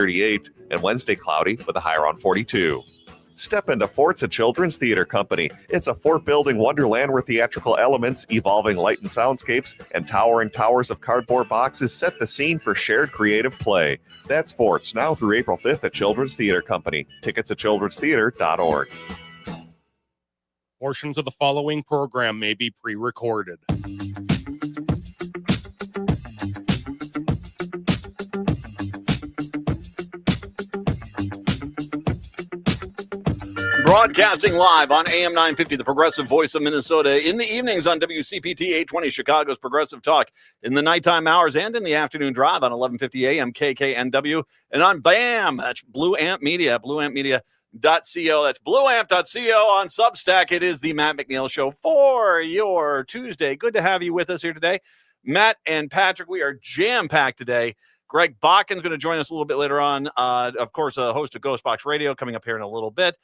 38, and Wednesday cloudy with a high around 42. Step into Fort's a children's theater company. It's a fort-building wonderland where theatrical elements, evolving light and soundscapes, and towering towers of cardboard boxes set the scene for shared creative play. That's Fort's, now through April 5th at Children's Theater Company. Tickets at childrenstheater.org. Portions of the following program may be pre-recorded. Broadcasting live on AM 950, the progressive voice of Minnesota, in the evenings on WCPT 820, Chicago's Progressive Talk, in the nighttime hours and in the afternoon drive on 1150 AM KKNW, and on BAM, that's Blue Amp Media, blueampmedia.co. That's blueamp.co on Substack. It is the Matt McNeil Show for your Tuesday. Good to have you with us here today. Matt and Patrick, we are jam-packed today. Greg Bakken's going to join us a little bit later on. Of course, a host of Ghostbox Radio coming up here in a little bit.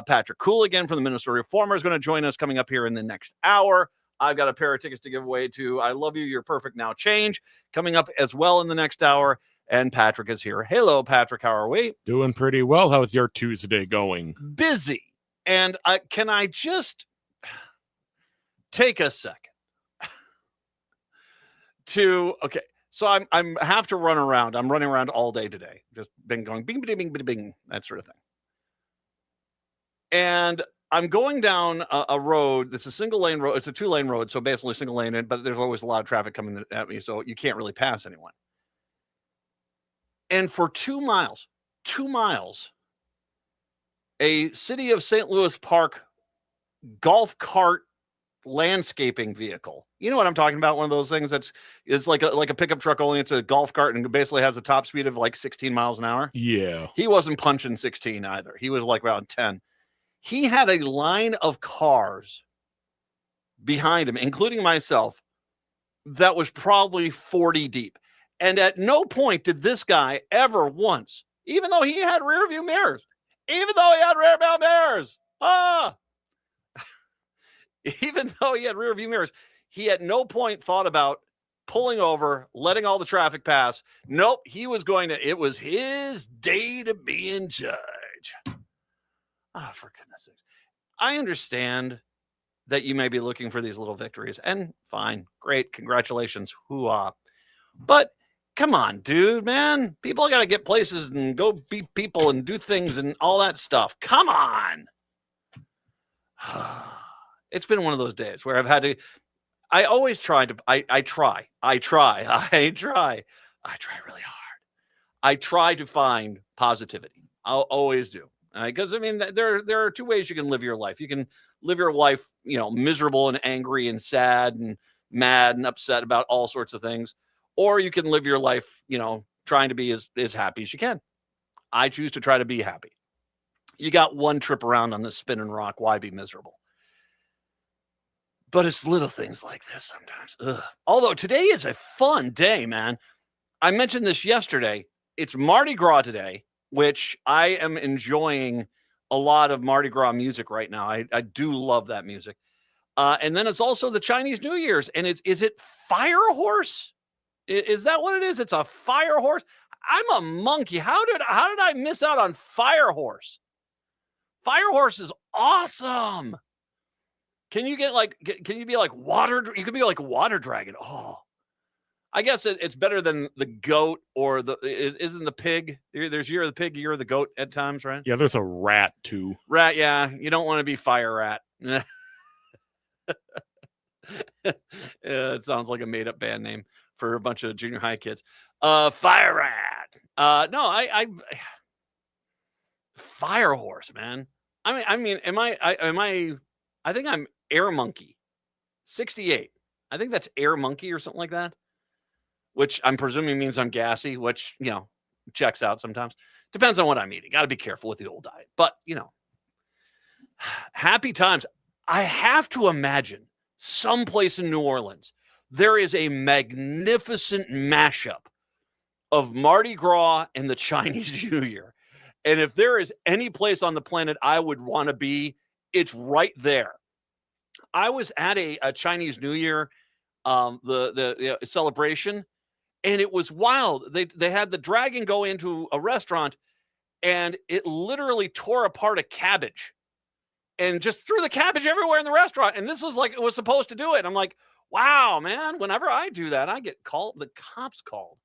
Patrick Cooligan from the Minnesota Reformer is going to join us coming up here in the next hour. I've got a pair of tickets to give away to I Love You, You're Perfect Now Change coming up as well in the next hour. And Patrick is here. Hello, Patrick. How are we? Doing pretty well. How's your Tuesday going? Busy. And can I just take a second okay. So I'm have to run around. I'm running around all day today. Just been going bing, bing, bing, bing, bing, that sort of thing. And I'm going down a road. This is a single lane road. It's a 2-lane road. So basically single lane, but there's always a lot of traffic coming at me. So you can't really pass anyone. And for 2 miles, a City of St. Louis Park golf cart landscaping vehicle. You know what I'm talking about? One of those things it's like a pickup truck, only it's a golf cart and basically has a top speed of like 16 miles an hour. Yeah. He wasn't punching 16 either. He was like around 10. He had a line of cars behind him, including myself, that was probably 40 deep. And at no point did this guy ever once, even though he had rear view mirrors, even though he had rear view mirrors, he at no point thought about pulling over, letting all the traffic pass. Nope, it was his day to be in charge. Oh, for goodness sakes. I understand that you may be looking for these little victories, and fine, great, congratulations, hoo-ah. But come on, dude, man. People got to get places and go beat people and do things and all that stuff. Come on. It's been one of those days where I've had to, I always try to, I try really hard. I try to find positivity. I'll always do. Because, I mean, there are two ways you can live your life. You can live your life, miserable and angry and sad and mad and upset about all sorts of things. Or you can live your life, trying to be as happy as you can. I choose to try to be happy. You got one trip around on this spinning rock. Why be miserable? But it's little things like this sometimes. Ugh. Although today is a fun day, man. I mentioned this yesterday. It's Mardi Gras today, which I am enjoying a lot of Mardi Gras music right now. I do love that music. And then it's also the Chinese New Year's. And is it Fire Horse? Is that what it is? It's a Fire Horse. I'm a monkey. How did I miss out on Fire Horse? Fire Horse is awesome. Can you be like water? You could be like Water Dragon. Oh, I guess it's better than the goat or isn't the pig? There's You're the pig, you're the goat at times, right? Yeah, there's a rat too. Rat, yeah. You don't want to be Fire Rat. It sounds like a made-up band name for a bunch of junior high kids. Fire Rat. No, I Fire Horse, man. I mean, I think I'm Air Monkey 68. I think that's Air Monkey or something like that, which I'm presuming means I'm gassy, which, checks out sometimes. Depends on what I'm eating. Got to be careful with the old diet. But, happy times. I have to imagine someplace in New Orleans, there is a magnificent mashup of Mardi Gras and the Chinese New Year. And if there is any place on the planet I would want to be, it's right there. I was at a Chinese New Year, the celebration, And it was wild. They had the dragon go into a restaurant, and it literally tore apart a cabbage and just threw the cabbage everywhere in the restaurant. And this was like it was supposed to do it. I'm like, wow, man, whenever I do that, I get the cops called.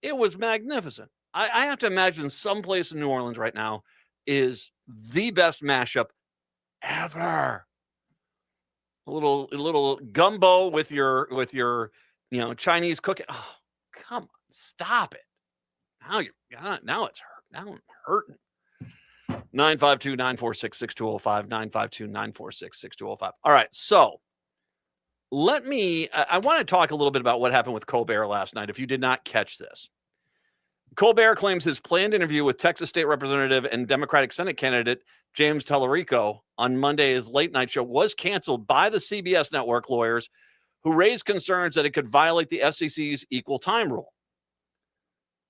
It was magnificent. I have to imagine someplace in New Orleans right now is the best mashup ever. A little gumbo with your Chinese cooking. Oh, come on, stop it. Now it's hurt. Now I'm hurting. 952-946-6205, 952-946-6205. All right, so I want to talk a little bit about what happened with Colbert last night, if you did not catch this. Colbert claims his planned interview with Texas State Representative and Democratic Senate candidate James Tallarico on Monday's late night show was canceled by the CBS network lawyers who raised concerns that it could violate the FCC's equal time rule.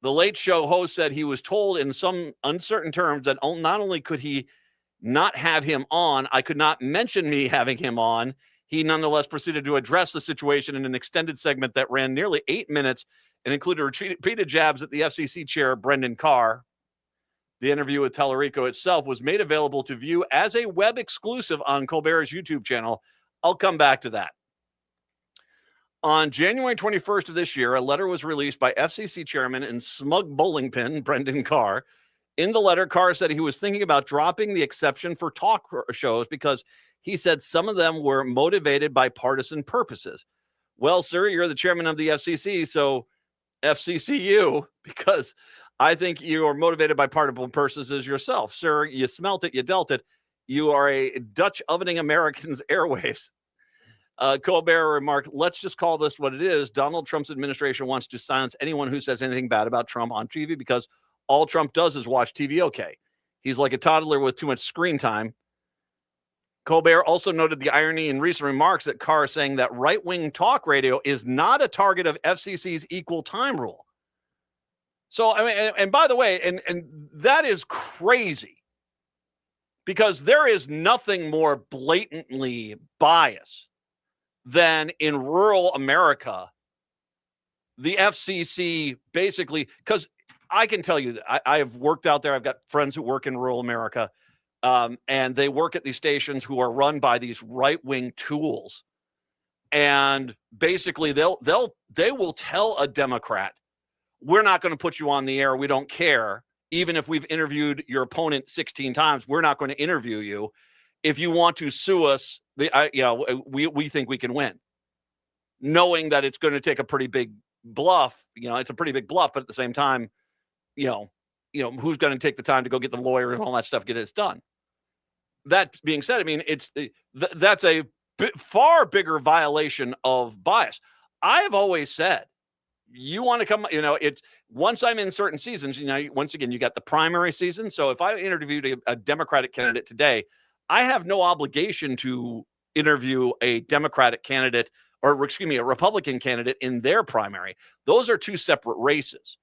The late show host said he was told in some uncertain terms that not only could he not have him on, I could not mention me having him on. He nonetheless proceeded to address the situation in an extended segment that ran nearly 8 minutes and included repeated jabs at the FCC chair, Brendan Carr. The interview with Tallarico itself was made available to view as a web exclusive on Colbert's YouTube channel. I'll come back to that. On January 21st of this year, a letter was released by FCC chairman and smug bowling pin, Brendan Carr. In the letter, Carr said he was thinking about dropping the exception for talk shows because he said some of them were motivated by partisan purposes. Well, sir, you're the chairman of the FCC, so FCCU, because I think you are motivated by partisan purposes yourself. Sir, you smelt it, you dealt it. You are a Dutch ovening Americans airwaves. Colbert remarked, let's just call this what it is. Donald Trump's administration wants to silence anyone who says anything bad about Trump on TV because all Trump does is watch TV okay. He's like a toddler with too much screen time. Colbert also noted the irony in recent remarks that Carr saying that right-wing talk radio is not a target of FCC's equal time rule. So, I mean, and by the way, and that is crazy because there is nothing more blatantly biased than in rural America, the FCC basically, because I can tell you that I have worked out there. I've got friends who work in rural America, and they work at these stations who are run by these right-wing tools. And basically, they will tell a Democrat, we're not going to put you on the air. We don't care. Even if we've interviewed your opponent 16 times, we're not going to interview you. If you want to sue us, we think we can win, knowing that it's going to take a pretty big bluff. It's a pretty big bluff, but at the same time, who's going to take the time to go get the lawyer and all that stuff, get it done. That being said, I mean, that's a far bigger violation of bias. I have always said, you want to come, once I'm in certain seasons, once again, you got the primary season. So if I interviewed a Democratic candidate today, I have no obligation to interview a Democratic candidate a Republican candidate in their primary. Those are two separate races.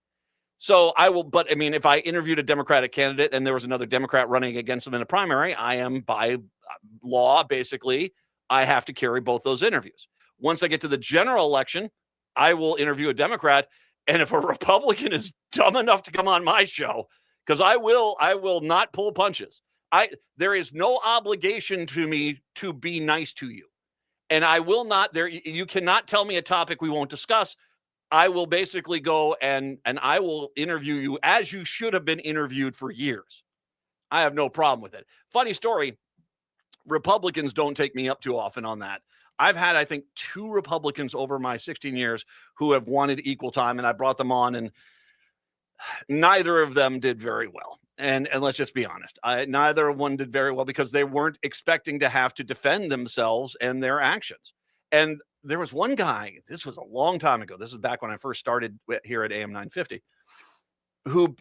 So I will, but I mean, if I interviewed a Democratic candidate and there was another Democrat running against them in a primary, I am by law, basically, I have to carry both those interviews. Once I get to the general election, I will interview a Democrat. And if a Republican is dumb enough to come on my show, because I will not pull punches. There is no obligation to me to be nice to you. And I will not you cannot tell me a topic we won't discuss. I will basically go and I will interview you as you should have been interviewed for years. I have no problem with it. Funny story. Republicans don't take me up too often on that. I've had, I think, 2 Republicans over my 16 years who have wanted equal time, and I brought them on, and neither of them did very well. And let's just be honest, neither one did very well because they weren't expecting to have to defend themselves and their actions. And there was one guy, this was a long time ago, this is back when I first started here at AM 950, who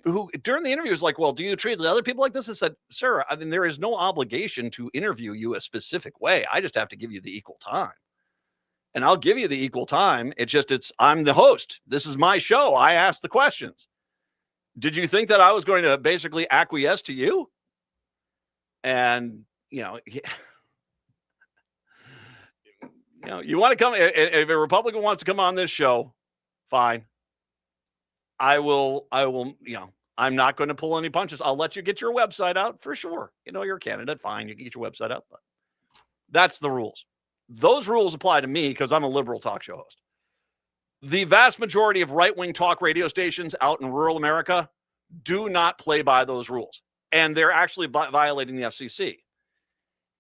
during the interview was like, well, do you treat the other people like this? I said, sir, I mean, there is no obligation to interview you a specific way. I just have to give you the equal time. And I'll give you the equal time. I'm the host. This is my show. I ask the questions. Did you think that I was going to basically acquiesce to you? And, you want to come, if a Republican wants to come on this show, fine. I will, I'm not going to pull any punches. I'll let you get your website out for sure. You're a candidate. Fine. You can get your website out, but that's the rules. Those rules apply to me because I'm a liberal talk show host. The vast majority of right-wing talk radio stations out in rural America do not play by those rules, and they're actually violating the FCC.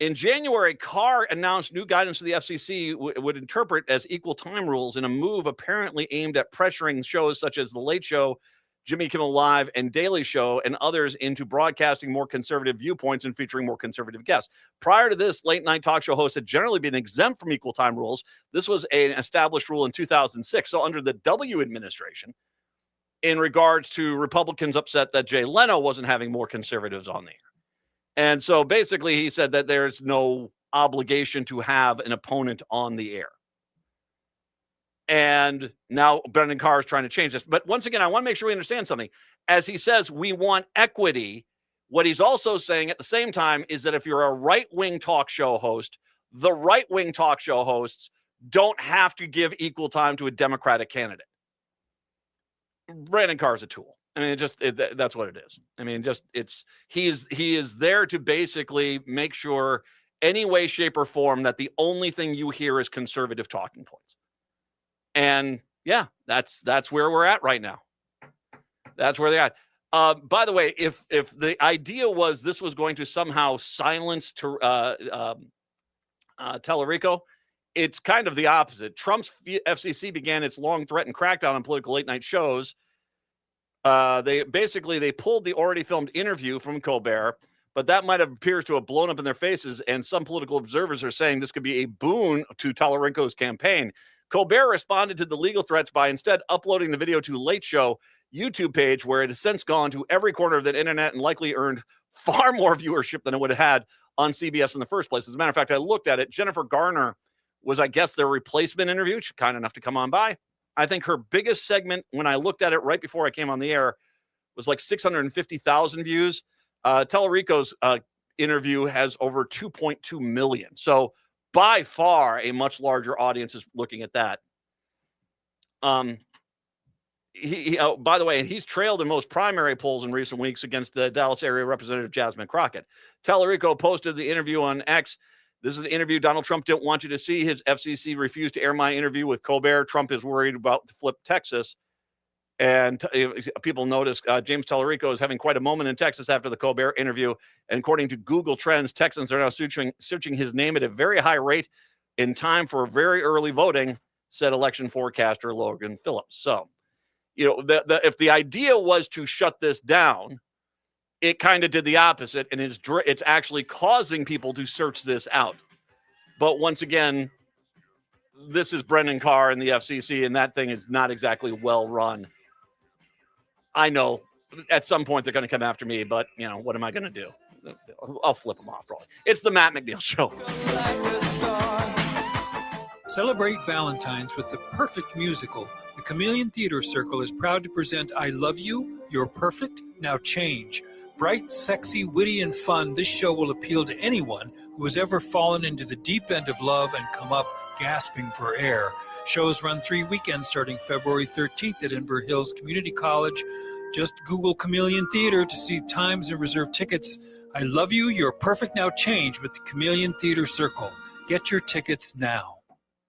In January, Carr announced new guidance to the FCC would interpret as equal time rules in a move apparently aimed at pressuring shows such as The Late Show, Jimmy Kimmel Live, and Daily Show, and others into broadcasting more conservative viewpoints and featuring more conservative guests. Prior to this, late-night talk show hosts had generally been exempt from equal time rules. This was an established rule in 2006. So under the W administration, in regards to Republicans upset that Jay Leno wasn't having more conservatives on the air. And so basically he said that there's no obligation to have an opponent on the air. And now Brendan Carr is trying to change this. But once again, I want to make sure we understand something. As he says, we want equity. What he's also saying at the same time is that if you're a right-wing talk show host, the right-wing talk show hosts don't have to give equal time to a Democratic candidate. Brendan Carr is a tool. I mean, that's what it is. I mean, he is there to basically make sure any way, shape, or form that the only thing you hear is conservative talking points. And yeah, that's where we're at right now. That's where they're at. By the way, if the idea was this was going to somehow silence Tallarico, it's kind of the opposite. Trump's FCC began its long-threatened crackdown on political late-night shows. They pulled the already filmed interview from Colbert, but that might have appears to have blown up in their faces, and some political observers are saying this could be a boon to Tallarico's campaign. Colbert responded to the legal threats by instead uploading the video to Late Show YouTube page, where it has since gone to every corner of the internet and likely earned far more viewership than it would have had on CBS in the first place. As a matter of fact, I looked at it. Jennifer Garner was, I guess, their replacement interview. She's kind enough to come on by. I think her biggest segment, when I looked at it right before I came on the air, was like 650,000 views. Tallarico's interview has over 2.2 million. So by far a much larger audience is looking at that. By the way, and he's trailed in most primary polls in recent weeks against the Dallas area representative Jasmine Crockett. Tallarico posted the interview on X. This is an interview Donald Trump didn't want you to see. His FCC refused to air my interview with Colbert. Trump is worried about to flip Texas. And people notice James Tallarico is having quite a moment in Texas after the Colbert interview. And according to Google Trends, Texans are now searching his name at a very high rate in time for very early voting, said election forecaster Logan Phillips. So, if the idea was to shut this down, it kind of did the opposite, and it's actually causing people to search this out. But once again, this is Brendan Carr and the FCC, and that thing is not exactly well run. I know at some point they're going to come after me, but, what am I going to do? I'll flip them off, probably. It's the Matt McNeil Show. Celebrate Valentine's with the perfect musical. The Chameleon Theater Circle is proud to present I Love You, You're Perfect, Now Change. Bright, sexy, witty, and fun, this show will appeal to anyone who has ever fallen into the deep end of love and come up gasping for air. Shows run 3 weekends starting February 13th at Inver Hills Community College. Just Google Chameleon Theater to see times and reserve tickets. I Love You, You're Perfect, Now Change with the Chameleon Theater Circle. Get your tickets now.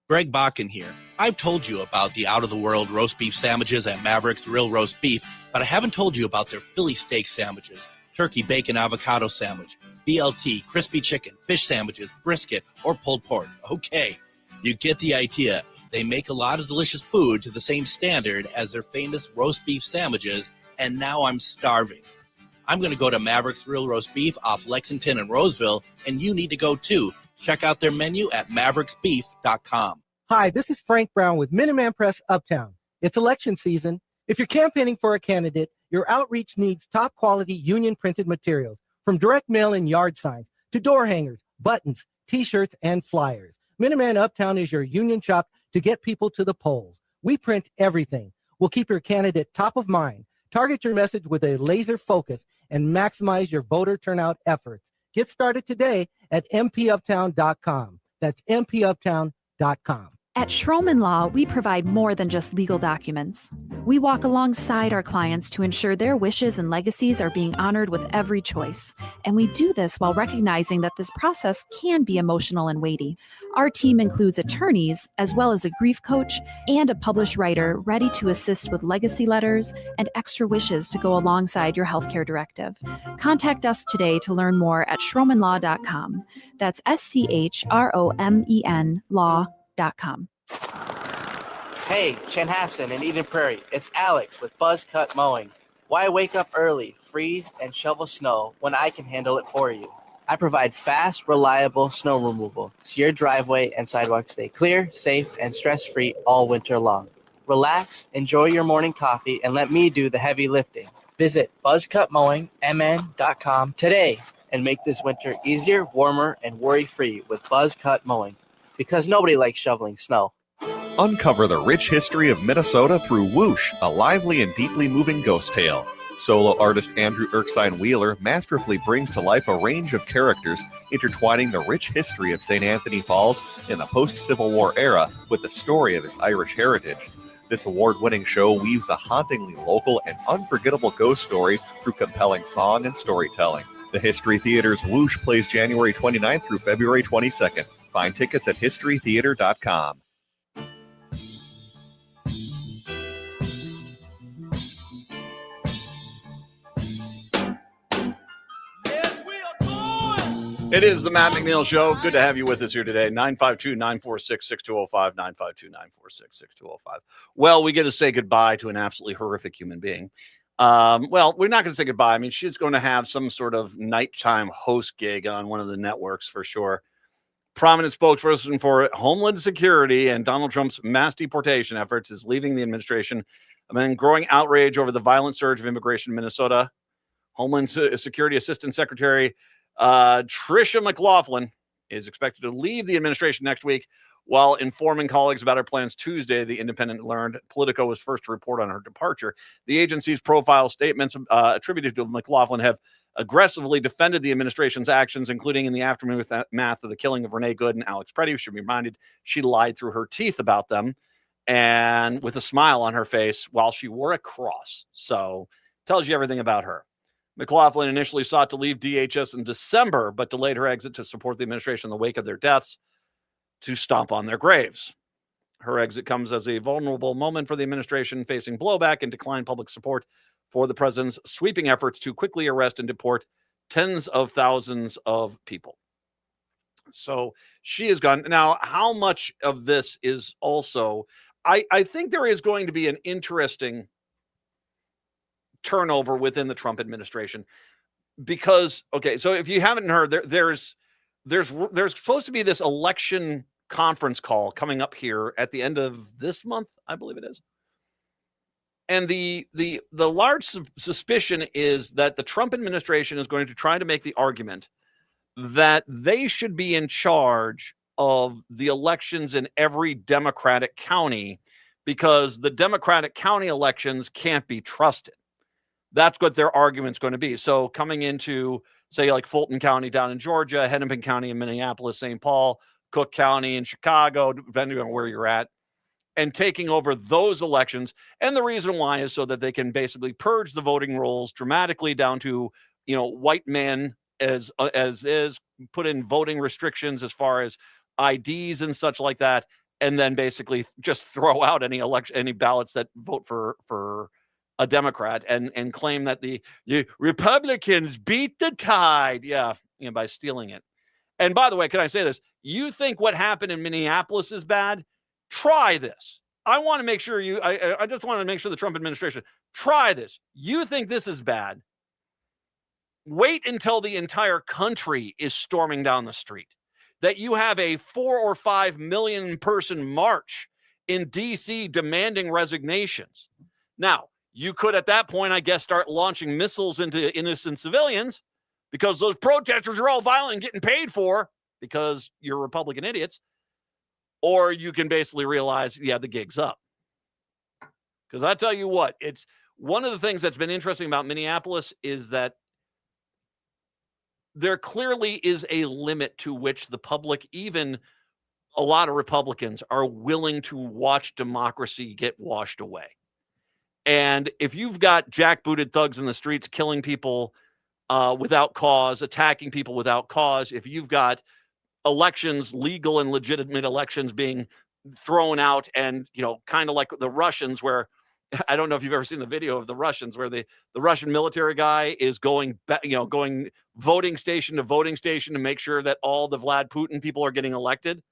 Greg Bakken here. I've told you about the out-of-the-world roast beef sandwiches at Maverick's Real Roast Beef, but I haven't told you about their Philly steak sandwiches, turkey bacon avocado sandwich, BLT, crispy chicken, fish sandwiches, brisket, or pulled pork. Okay, you get the idea. They make a lot of delicious food to the same standard as their famous roast beef sandwiches, and now I'm starving. I'm going to go to Maverick's Real Roast Beef off Lexington and Roseville, and you need to go too. Check out their menu at mavericksbeef.com. Hi, this is Frank Brown with Minuteman Press Uptown. It's election season. If you're campaigning for a candidate, your outreach needs top quality union printed materials, from direct mail and yard signs to door hangers, buttons, t-shirts, and flyers. Minuteman Uptown is your union shop to get people to the polls. We print everything. We'll keep your candidate top of mind, target your message with a laser focus, and maximize your voter turnout efforts. Get started today at mpuptown.com. That's mpuptown.com. At Schroman Law, we provide more than just legal documents. We walk alongside our clients to ensure their wishes and legacies are being honored with every choice. And we do this while recognizing that this process can be emotional and weighty. Our team includes attorneys, as well as a grief coach and a published writer ready to assist with legacy letters and extra wishes to go alongside your healthcare directive. Contact us today to learn more at schromenlaw.com. That's SCHROMEN law.com. Hey, Chanhassen in Eden Prairie, it's Alex with Buzz Cut Mowing. Why wake up early, freeze, and shovel snow when I can handle it for you? I provide fast, reliable snow removal so your driveway and sidewalk stay clear, safe, and stress-free all winter long. Relax, enjoy your morning coffee, and let me do the heavy lifting. Visit buzzcutmowingmn.com today and make this winter easier, warmer, and worry-free with Buzz Cut Mowing. Because nobody likes shoveling snow. Uncover the rich history of Minnesota through Whoosh, a lively and deeply moving ghost tale. Solo artist Andrew Erskine Wheeler masterfully brings to life a range of characters, intertwining the rich history of St. Anthony Falls in the post-Civil War era with the story of its Irish heritage. This award-winning show weaves a hauntingly local and unforgettable ghost story through compelling song and storytelling. The History Theater's Whoosh plays January 29th through February 22nd. Find tickets at historytheater.com. It is the Matt McNeil Show. Good to have you with us here today. 952-946-6205, 952-946-6205. Well, we get to say goodbye to an absolutely horrific human being. Well, we're not going to say goodbye. I mean, she's going to have some sort of nighttime host gig on one of the networks for sure. Prominent spokesperson for Homeland Security and Donald Trump's mass deportation efforts is leaving the administration amid growing outrage over the violent surge of immigration in Minnesota. Homeland Security Assistant Secretary Tricia McLaughlin is expected to leave the administration next week. While informing colleagues about her plans Tuesday, The Independent learned Politico was first to report on her departure. The agency's profile statements attributed to McLaughlin have aggressively defended the administration's actions, including in the aftermath of the killing of Renee Good and Alex Preddy. Should be reminded she lied through her teeth about them and with a smile on her face while she wore a cross. So tells you everything about her. McLaughlin initially sought to leave DHS in December, but delayed her exit to support the administration in the wake of their deaths to stomp on their graves. Her exit comes as a vulnerable moment for the administration, facing blowback and declined public support for the president's sweeping efforts to quickly arrest and deport tens of thousands of people. So she is gone. Now, how much of this is also, I think there is going to be an interesting turnover within the Trump administration because, okay, so if you haven't heard, there's supposed to be this election conference call coming up here at the end of this month, I believe it is. And the large suspicion is that the Trump administration is going to try to make the argument that they should be in charge of the elections in every Democratic county because the Democratic county elections can't be trusted. That's what their argument's going to be. So coming into, say, like Fulton County down in Georgia, Hennepin County in Minneapolis, St. Paul, Cook County in Chicago, depending on where you're at, and taking over those elections. And the reason why is so that they can basically purge the voting rolls dramatically down to, white men as is, put in voting restrictions as far as IDs and such like that, and then basically just throw out any ballots that vote for a Democrat and claim that the Republicans beat the tide. Yeah, by stealing it. And by the way, can I say this? You think what happened in Minneapolis is bad? Try this. I want to make sure I just want to make sure the Trump administration, try this. You think this is bad? Wait until the entire country is storming down the street. That you have a 4 or 5 million person march in D.C. demanding resignations. Now, you could at that point, I guess, start launching missiles into innocent civilians because those protesters are all violent and getting paid for because you're Republican idiots. Or you can basically realize, the gig's up. Because I tell you what, it's one of the things that's been interesting about Minneapolis is that there clearly is a limit to which the public, even a lot of Republicans are willing to watch democracy get washed away. And if you've got jackbooted thugs in the streets killing people without cause, attacking people without cause, if you've got elections, legal and legitimate elections being thrown out, and, kind of like the Russians, where I don't know if you've ever seen the video of the Russians, where the Russian military guy is going voting station to voting station to make sure that all the Vlad Putin people are getting elected.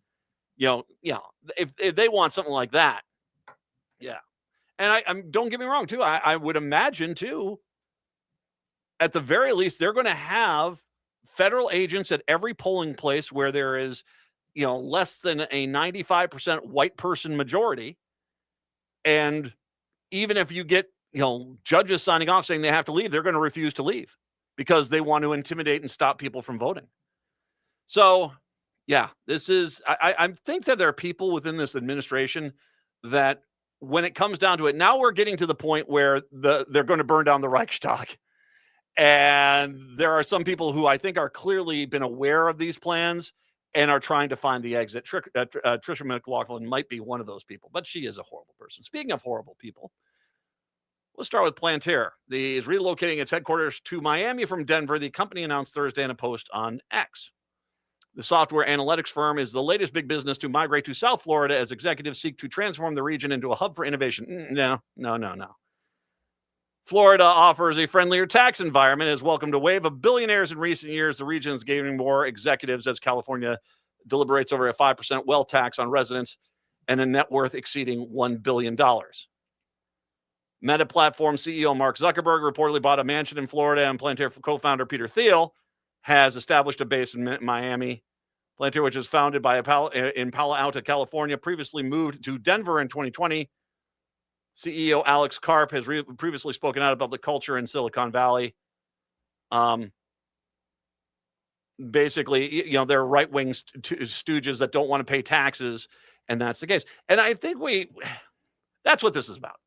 If they want something like that, yeah. And I'm don't get me wrong too. I would imagine too, at the very least, they're going to have federal agents at every polling place where there is, less than a 95% white person majority. And even if you get, judges signing off saying they have to leave, they're going to refuse to leave because they want to intimidate and stop people from voting. So, yeah, this is, I think that there are people within this administration that when it comes down to it, now we're getting to the point where they're going to burn down the Reichstag. And there are some people who I think are clearly been aware of these plans and are trying to find the exit. Tricia McLaughlin might be one of those people, but she is a horrible person. Speaking of horrible people, let's start with Palantir. Is relocating its headquarters to Miami from Denver. The company announced Thursday in a post on X. The software analytics firm is the latest big business to migrate to South Florida as executives seek to transform the region into a hub for innovation. No. Florida offers a friendlier tax environment, has welcomed a wave of billionaires in recent years. The region is gaining more executives as California deliberates over a 5% wealth tax on residents and a net worth exceeding $1 billion. Meta Platform CEO Mark Zuckerberg reportedly bought a mansion in Florida, and Palantir co-founder Peter Thiel has established a base in Miami. Palantir, which was founded in Palo Alto, California, previously moved to Denver in 2020. CEO Alex Karp has previously spoken out about the culture in Silicon Valley. Basically, they're right-wing stooges that don't want to pay taxes, and that's the case. And I think that's what this is about.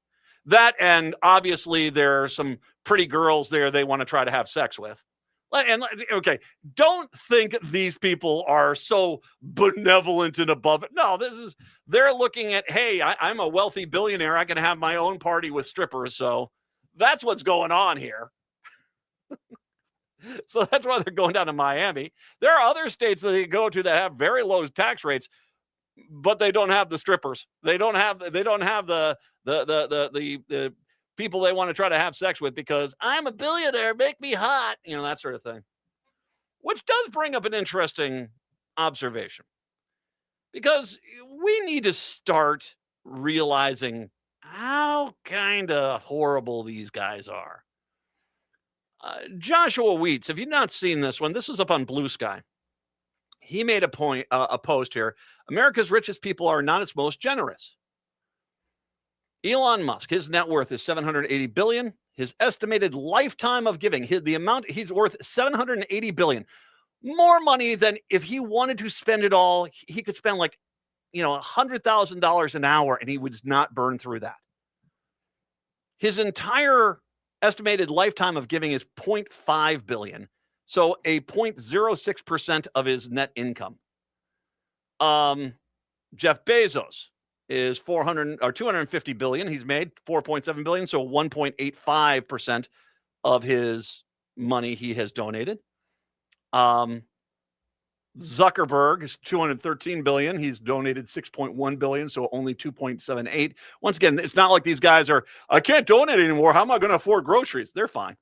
That, and obviously there are some pretty girls there they want to try to have sex with. And okay, don't think these people are so benevolent and above it. No, they're looking at, hey, I'm a wealthy billionaire. I can have my own party with strippers. So that's what's going on here. So that's why they're going down to Miami. There are other states that they go to that have very low tax rates, but they don't have the strippers. They don't have the people they want to try to have sex with because I'm a billionaire, make me hot, that sort of thing. Which does bring up an interesting observation, because we need to start realizing how kind of horrible these guys are. Joshua Weeds, have you not seen this one? This was up on Blue Sky. He made a post here. America's richest people are not its most generous. Elon Musk, his net worth is $780 billion. His estimated lifetime of giving, the amount he's worth, $780 billion. More money than if he wanted to spend it all. He could spend $100,000 an hour and he would not burn through that. His entire estimated lifetime of giving is $0.5 billion. So a 0.06% of his net income. Jeff Bezos is $250 billion. He's made $4.7 billion, so 1.85% of his money he has donated. Zuckerberg is $213 billion. He's donated $6.1 billion, so only 2.78. Once again, it's not like these guys are, I can't donate anymore. How am I going to afford groceries? They're fine.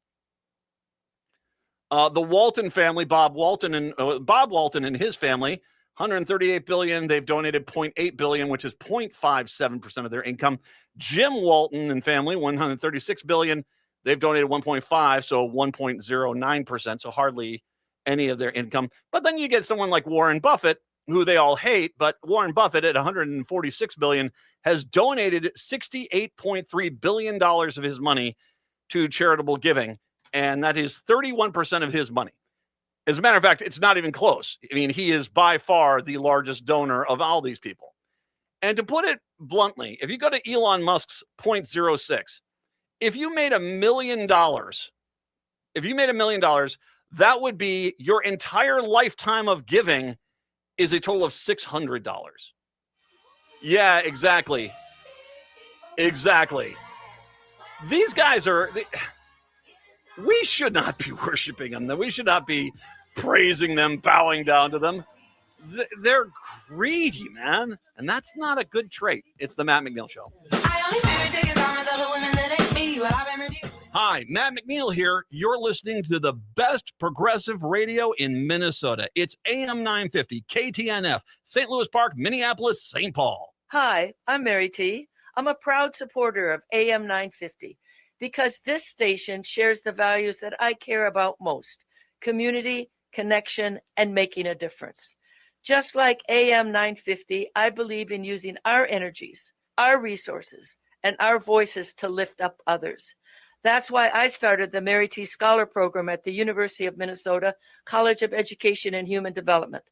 The Walton family, Bob Walton and his family, $138 billion. They've donated $0.8 billion, which is 0.57% of their income. Jim Walton and family, $136 billion. They've donated 1.5, so 1.09%, so hardly any of their income. But then you get someone like Warren Buffett, who they all hate, but Warren Buffett at $146 billion has donated $68.3 billion of his money to charitable giving, and that is 31% of his money. As a matter of fact, it's not even close. I mean, he is by far the largest donor of all these people. And to put it bluntly, if you go to Elon Musk's 0.06, if you made $1 million, that would be your entire lifetime of giving is a total of $600. Yeah, exactly. Exactly. These guys we should not be worshiping them. We should not be praising them, bowing down to them. They're greedy, man. And that's not a good trait. It's the Matt McNeil Show. Hi, Matt McNeil here. You're listening to the best progressive radio in Minnesota. It's AM 950, KTNF, St. Louis Park, Minneapolis, St. Paul. Hi, I'm Mary T. I'm a proud supporter of AM 950 because this station shares the values that I care about most: community, connection, and making a difference. Just like AM 950, I believe in using our energies, our resources, and our voices to lift up others. That's why I started the Mary T. Scholar Program at the University of Minnesota College of Education and Human Development,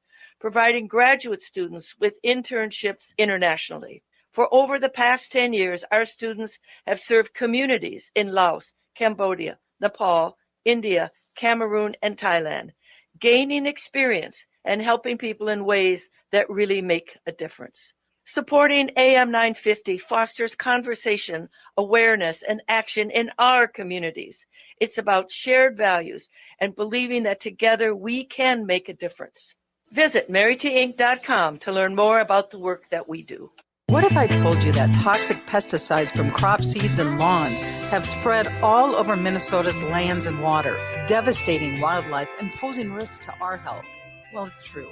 providing graduate students with internships internationally. For over the past 10 years, our students have served communities in Laos, Cambodia, Nepal, India, Cameroon, and Thailand, gaining experience and helping people in ways that really make a difference. Supporting AM 950 fosters conversation, awareness, and action in our communities. It's about shared values and believing that together we can make a difference. Visit marytinc.com to learn more about the work that we do. What if I told you that toxic pesticides from crop seeds and lawns have spread all over Minnesota's lands and water, devastating wildlife and posing risks to our health? Well, it's true.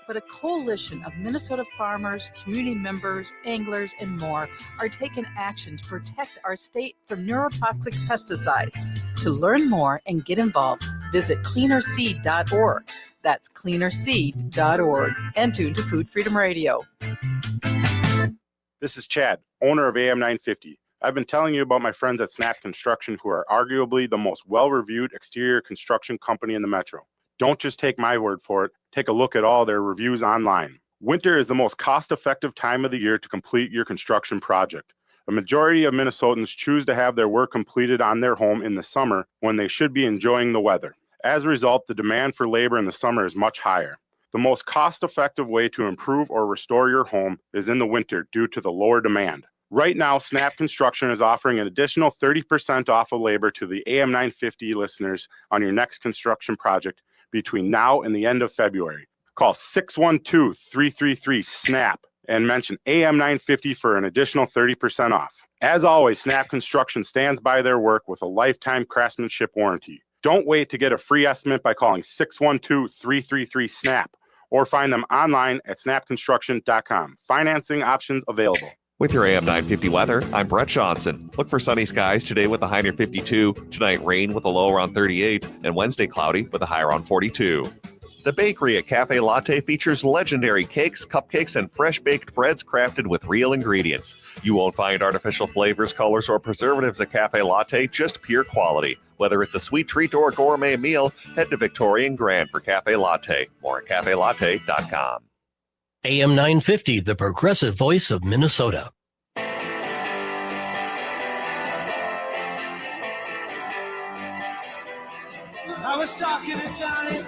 But a coalition of Minnesota farmers, community members, anglers, and more are taking action to protect our state from neurotoxic pesticides. To learn more and get involved, visit cleanerseed.org. That's cleanerseed.org. And tune to Food Freedom Radio. This is Chad, owner of AM 950. I've been telling you about my friends at Snap Construction, who are arguably the most well-reviewed exterior construction company in the metro. Don't just take my word for it. Take a look at all their reviews online. Winter is the most cost-effective time of the year to complete your construction project. A majority of Minnesotans choose to have their work completed on their home in the summer when they should be enjoying the weather. As a result, the demand for labor in the summer is much higher. The most cost-effective way to improve or restore your home is in the winter due to the lower demand. Right now, Snap Construction is offering an additional 30% off of labor to the AM 950 listeners on your next construction project between now and the end of February. Call 612-333-SNAP and mention AM 950 for an additional 30% off. As always, Snap Construction stands by their work with a lifetime craftsmanship warranty. Don't wait to get a free estimate by calling 612-333-SNAP or find them online at snapconstruction.com. Financing options available. With your AM 950 weather, I'm Brett Johnson. Look for sunny skies today with a high near 52, tonight rain with a low around 38, and Wednesday cloudy with a high around 42. The bakery at Cafe Latte features legendary cakes, cupcakes, and fresh-baked breads crafted with real ingredients. You won't find artificial flavors, colors, or preservatives at Cafe Latte, just pure quality. Whether it's a sweet treat or a gourmet meal, head to Victoria and Grand for Cafe Latte. More at cafelatte.com. AM 950, the progressive voice of Minnesota. I was talking to Johnny.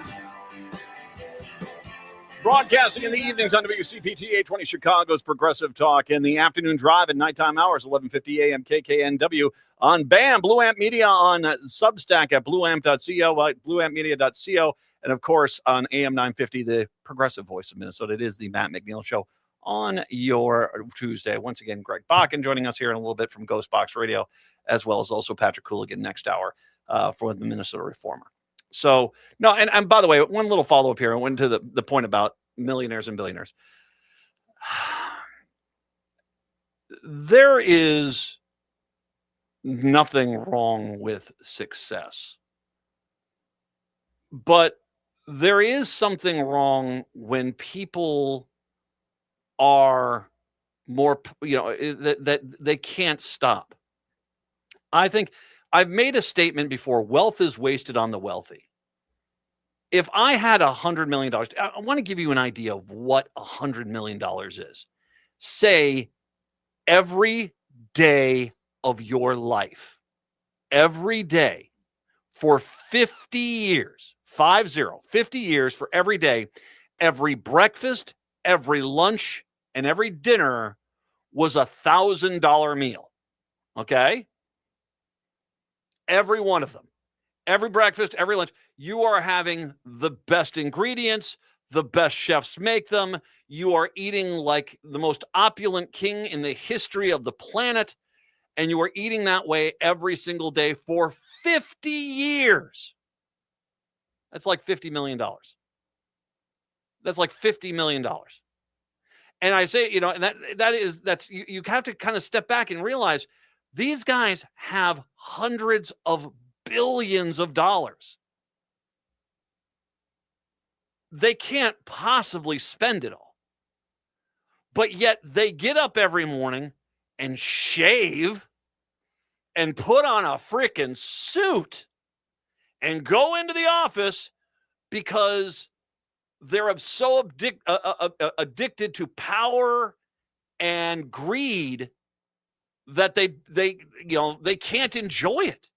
Broadcasting in the evenings on WCPT 820 Chicago's Progressive Talk, in the afternoon drive and nighttime hours, 11:50 a.m. KKNW on BAM, Blue Amp Media on Substack at blueamp.co, blueampmedia.co, and of course on AM 950, the progressive voice of Minnesota. It is the Matt McNeil Show on your Tuesday. Once again, Greg Bakken joining us here in a little bit from Ghost Box Radio, as well as also Patrick Cooligan next hour for the Minnesota Reformer. So, no, and by the way, one little follow-up here. I went to the point about millionaires and billionaires. There is nothing wrong with success. But there is something wrong when people are more, that they can't stop. I think I've made a statement before: wealth is wasted on the wealthy. If I had $100 million, I want to give you an idea of what $100 million is. Say every day of your life, every day for 50 years, 50 years for every day, every breakfast, every lunch, and every dinner was $1,000 meal. Okay? Every one of them. Every breakfast, every lunch. You are having the best ingredients. The best chefs make them. You are eating like the most opulent king in the history of the planet. And you are eating that way every single day for 50 years. That's like $50 million. That's like $50 million. And I say, and you have to kind of step back and realize these guys have hundreds of billions of dollars. They can't possibly spend it all. But yet they get up every morning and shave and put on a freaking suit and go into the office because they're so addicted to power and greed that they can't enjoy it.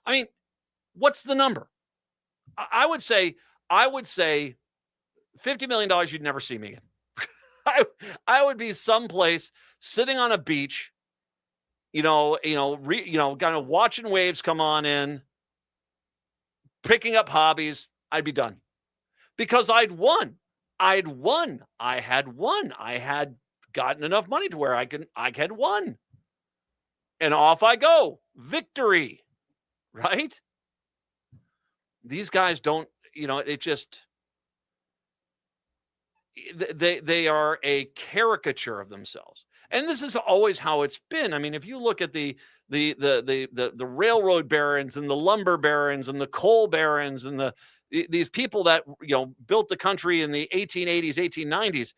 I mean, what's the number? I would say $50 million you'd never see me again. I would be someplace sitting on a beach, kind of watching waves come on in, picking up hobbies. I'd be done because I'd won. I had won. I had gotten enough money to where I had won. And off I go. Victory. Right? These guys don't, it just, they are a caricature of themselves. And this is always how it's been. I mean, if you look at the railroad barons and the lumber barons and the coal barons and these people that, built the country in the 1880s, 1890s,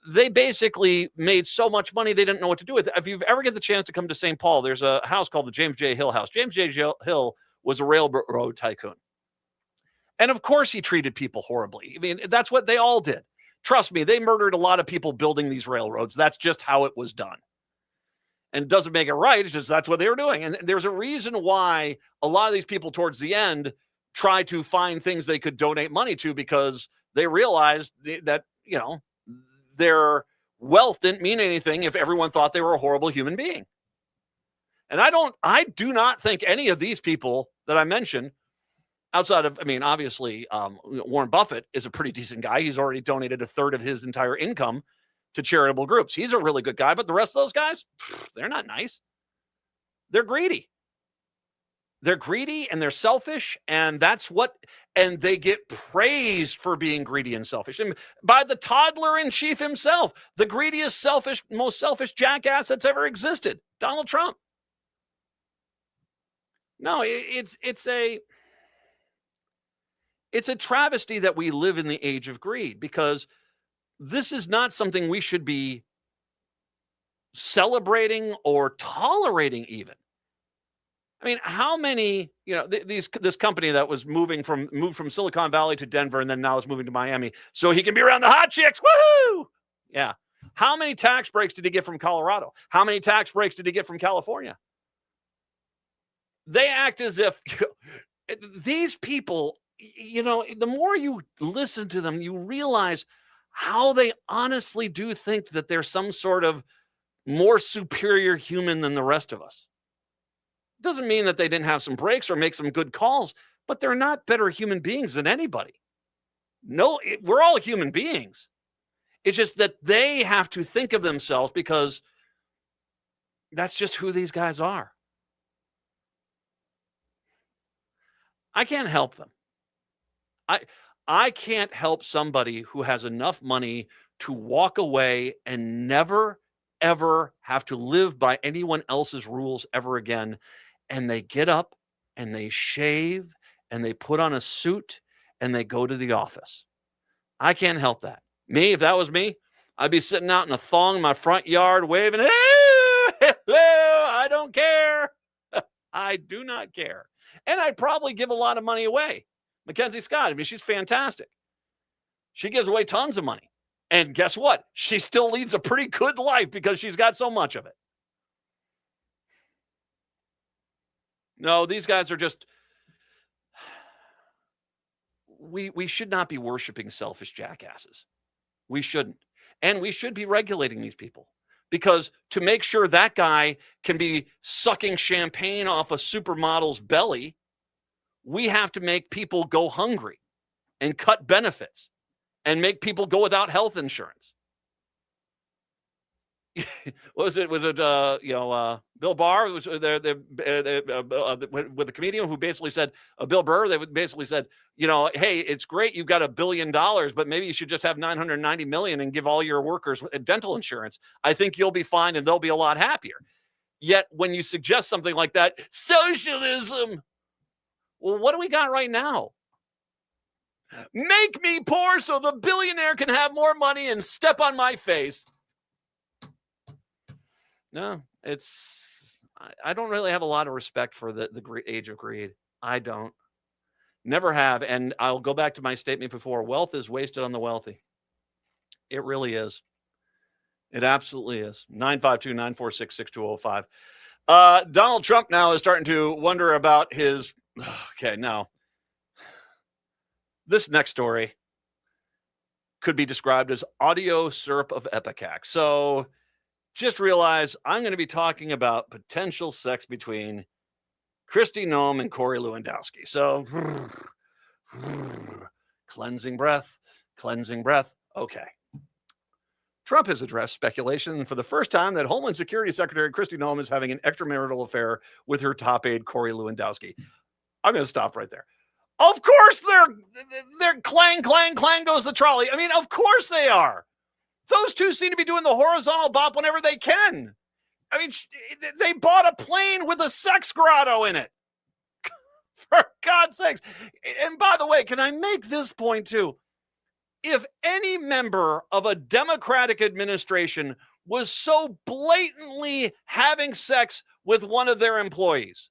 they basically made so much money they didn't know what to do with it. If you've ever get the chance to come to St. Paul, there's a house called the James J. Hill House. James J. Hill was a railroad tycoon. And of course he treated people horribly. I mean, that's what they all did. Trust me, they murdered a lot of people building these railroads. That's just how it was done. And it doesn't make it right. It's just that's what they were doing. And there's a reason why a lot of these people towards the end try to find things they could donate money to, because they realized that, their wealth didn't mean anything if everyone thought they were a horrible human being. And I do not think any of these people that I mentioned, outside of, obviously, Warren Buffett is a pretty decent guy. He's already donated a third of his entire income to charitable groups. He's a really good guy, but the rest of those guys, they're not nice. They're greedy. They're greedy and they're selfish, and and they get praised for being greedy and selfish. And by the toddler in chief himself, the greediest, most selfish jackass that's ever existed, Donald Trump. No, it's a travesty that we live in the age of greed, because this is not something we should be celebrating or tolerating even. I mean, how many, this company that was moved from Silicon Valley to Denver and then now is moving to Miami so he can be around the hot chicks. Woohoo! Yeah. How many tax breaks did he get from Colorado? How many tax breaks did he get from California? They act as if these people, the more you listen to them, you realize how they honestly do think that they're some sort of more superior human than the rest of us. Doesn't mean that they didn't have some breaks or make some good calls, but they're not better human beings than anybody. No, we're all human beings. It's just that they have to think of themselves because that's just who these guys are. I can't help them. I can't help somebody who has enough money to walk away and never, ever have to live by anyone else's rules ever again. And they get up and they shave and they put on a suit and they go to the office. I can't help that. Me, if that was me, I'd be sitting out in a thong in my front yard waving, hey, hello, I don't care. I do not care. And I'd probably give a lot of money away. Mackenzie Scott, she's fantastic. She gives away tons of money. And guess what? She still leads a pretty good life because she's got so much of it. No, these guys are just we should not be worshiping selfish jackasses. We shouldn't. And we should be regulating these people, because to make sure that guy can be sucking champagne off a supermodel's belly, we have to make people go hungry and cut benefits and make people go without health insurance. Was it Bill Barr was there with the comedian who basically said, Bill Burr, they basically said, hey, it's great you've got $1 billion, but maybe you should just have 990 million and give all your workers dental insurance. I think you'll be fine and they'll be a lot happier. Yet when you suggest something like that, socialism, well, what do we got right now? Make me poor so the billionaire can have more money and step on my face. No, I don't really have a lot of respect for the age of greed. I don't. Never have. And I'll go back to my statement before. Wealth is wasted on the wealthy. It really is. It absolutely is. 952-946-6205. Donald Trump now is starting to wonder about his... Okay, now, this next story could be described as audio syrup of Epicac. So... just realize I'm going to be talking about potential sex between Kristi Noem and Corey Lewandowski. So, cleansing breath. Okay. Trump has addressed speculation for the first time that Homeland Security Secretary Kristi Noem is having an extramarital affair with her top aide, Corey Lewandowski. I'm going to stop right there. Of course they're clang, clang, clang goes the trolley. I mean, of course they are. Those two seem to be doing the horizontal bop whenever they can. I mean, they bought a plane with a sex grotto in it. For God's sakes. And by the way, can I make this point too? If any member of a Democratic administration was so blatantly having sex with one of their employees,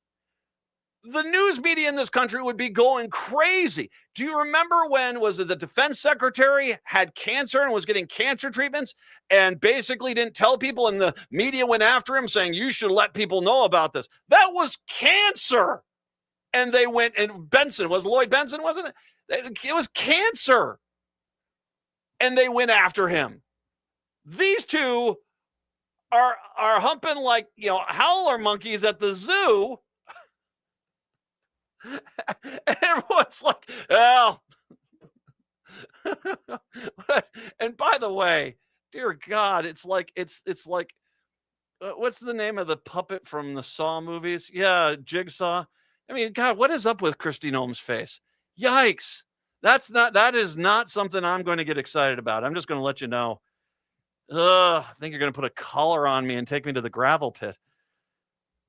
the news media in this country would be going crazy. Do you remember when was it the defense secretary had cancer and was getting cancer treatments and basically didn't tell people, and the media went after him saying, you should let people know about this? That was cancer. And they went, and Benson, was Lloyd Benson, wasn't it? It was cancer. And they went after him. These two are humping like, howler monkeys at the zoo. And everyone's like, well, and by the way, dear God, it's like, what's the name of the puppet from the Saw movies? Yeah, Jigsaw. I mean, God, what is up with Kristi Noem's face? Yikes. That is not something I'm going to get excited about. I'm just going to let you know. I think you're going to put a collar on me and take me to the gravel pit.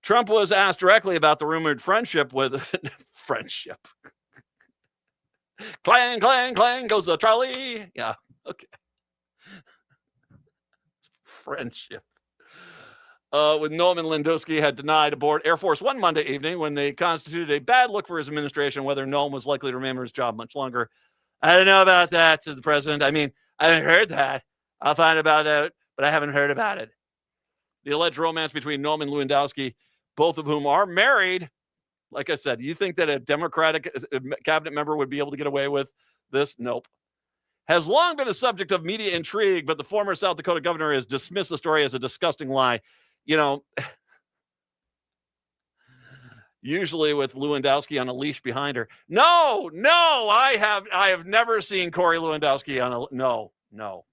Trump was asked directly about the rumored friendship with friendship. Clang, clang, clang goes the trolley. Yeah, okay. Friendship. With Noem and Lewandowski had denied aboard Air Force One Monday evening when they constituted a bad look for his administration, whether Noem was likely to remain in his job much longer. I don't know about that, said the president. I mean, I haven't heard that. I'll find about it, but I haven't heard about it. The alleged romance between Noem and Lewandowski, both of whom are married. Like I said, you think that a Democratic cabinet member would be able to get away with this? Nope. Has long been a subject of media intrigue, but the former South Dakota governor has dismissed the story as a disgusting lie. Usually with Lewandowski on a leash behind her. No, I have never seen Corey Lewandowski on a, no.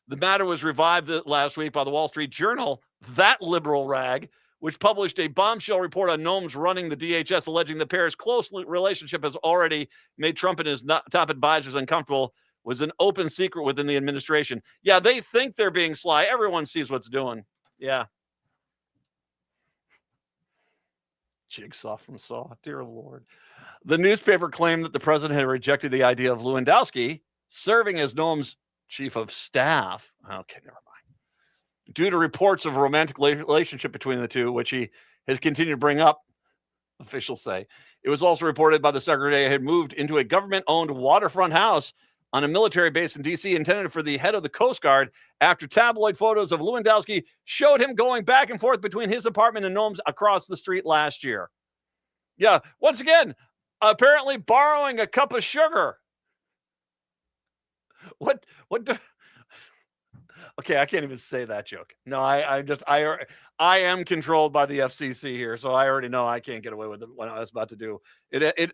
The matter was revived last week by the Wall Street Journal, that liberal rag, which published a bombshell report on Noem's running the DHS, alleging the pair's close relationship has already made Trump and his top advisors uncomfortable, was an open secret within the administration. Yeah, they think they're being sly. Everyone sees what's doing. Yeah. Jigsaw from Saw. Dear Lord. The newspaper claimed that the president had rejected the idea of Lewandowski serving as Noem's chief of staff. Okay, never mind. Due to reports of a romantic relationship between the two, which he has continued to bring up, officials say. It was also reported by the secretary had moved into a government-owned waterfront house on a military base in D.C. intended for the head of the Coast Guard after tabloid photos of Lewandowski showed him going back and forth between his apartment and Noem's across the street last year. Yeah, once again, apparently borrowing a cup of sugar. Okay, I can't even say that joke. No, I am controlled by the FCC here, so I already know I can't get away with it. What I was about to do, it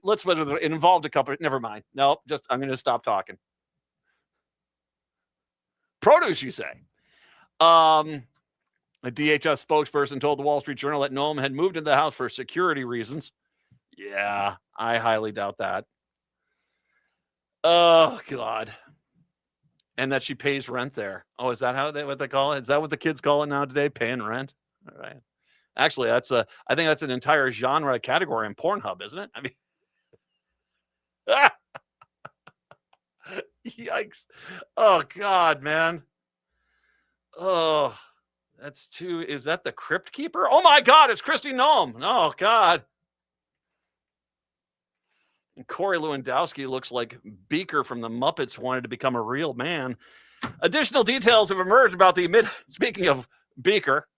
involved a couple. Never mind. No, I'm going to stop talking. Produce, you say? A DHS spokesperson told the Wall Street Journal that Noam had moved into the house for security reasons. Yeah, I highly doubt that. Oh God. And that she pays rent there. Oh, is that what they call it? Is that what the kids call it now today? Paying rent? All right. Actually, I think that's an entire genre category in Pornhub, isn't it? I mean, yikes. Oh, God, man. Oh, is that the Crypt Keeper? Oh, my God, it's Kristi Noem. Oh, God. And Corey Lewandowski looks like Beaker from the Muppets wanted to become a real man. Additional details have emerged about speaking of Beaker.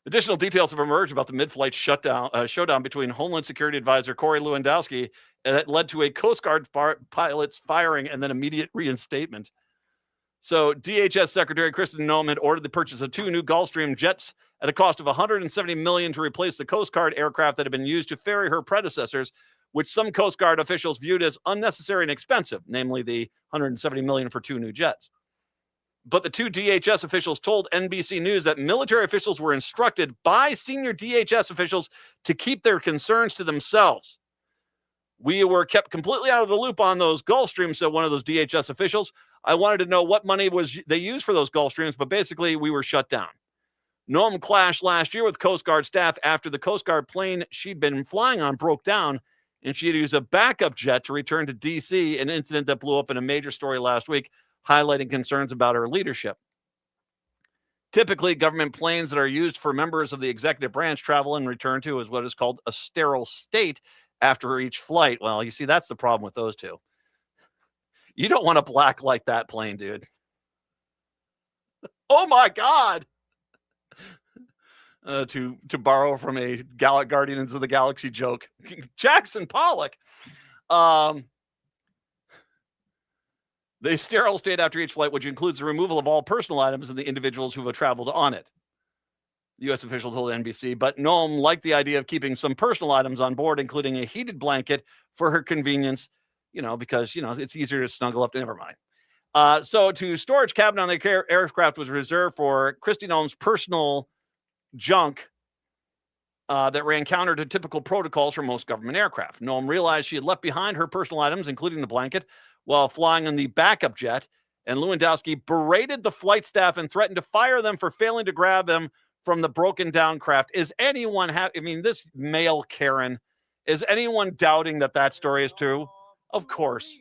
Additional details have emerged about the mid-flight showdown between Homeland Security Advisor Corey Lewandowski that led to a Coast Guard pilot's firing and then immediate reinstatement. So DHS Secretary Kristi Noem had ordered the purchase of 2 new Gulfstream jets at a cost of $170 million to replace the Coast Guard aircraft that had been used to ferry her predecessors, which some Coast Guard officials viewed as unnecessary and expensive, namely the $170 million for 2 new jets. But the 2 DHS officials told NBC News that military officials were instructed by senior DHS officials to keep their concerns to themselves. We were kept completely out of the loop on those Gulfstreams, said one of those DHS officials. I wanted to know what money they used for those Gulfstreams, but basically we were shut down. Noem clashed last year with Coast Guard staff after the Coast Guard plane she'd been flying on broke down, and she had used a backup jet to return to D.C., an incident that blew up in a major story last week, highlighting concerns about her leadership. Typically, government planes that are used for members of the executive branch travel and return to is what is called a sterile state after each flight. Well, you see, that's the problem with those two. You don't want to black light that plane, dude. Oh, my God. To borrow from a Guardians of the Galaxy joke, Jackson Pollock. They sterile state after each flight, which includes the removal of all personal items and the individuals who have traveled on it. The U.S. official told NBC, but Noem liked the idea of keeping some personal items on board, including a heated blanket for her convenience, because, it's easier to snuggle up. Never mind. So to storage cabin on the aircraft was reserved for Kristi Noem's personal junk that ran counter to typical protocols for most government aircraft. Noem realized she had left behind her personal items, including the blanket, while flying on the backup jet, and Lewandowski berated the flight staff and threatened to fire them for failing to grab them from the broken down craft. Is anyone this male Karen, is anyone doubting that story is true? Of course.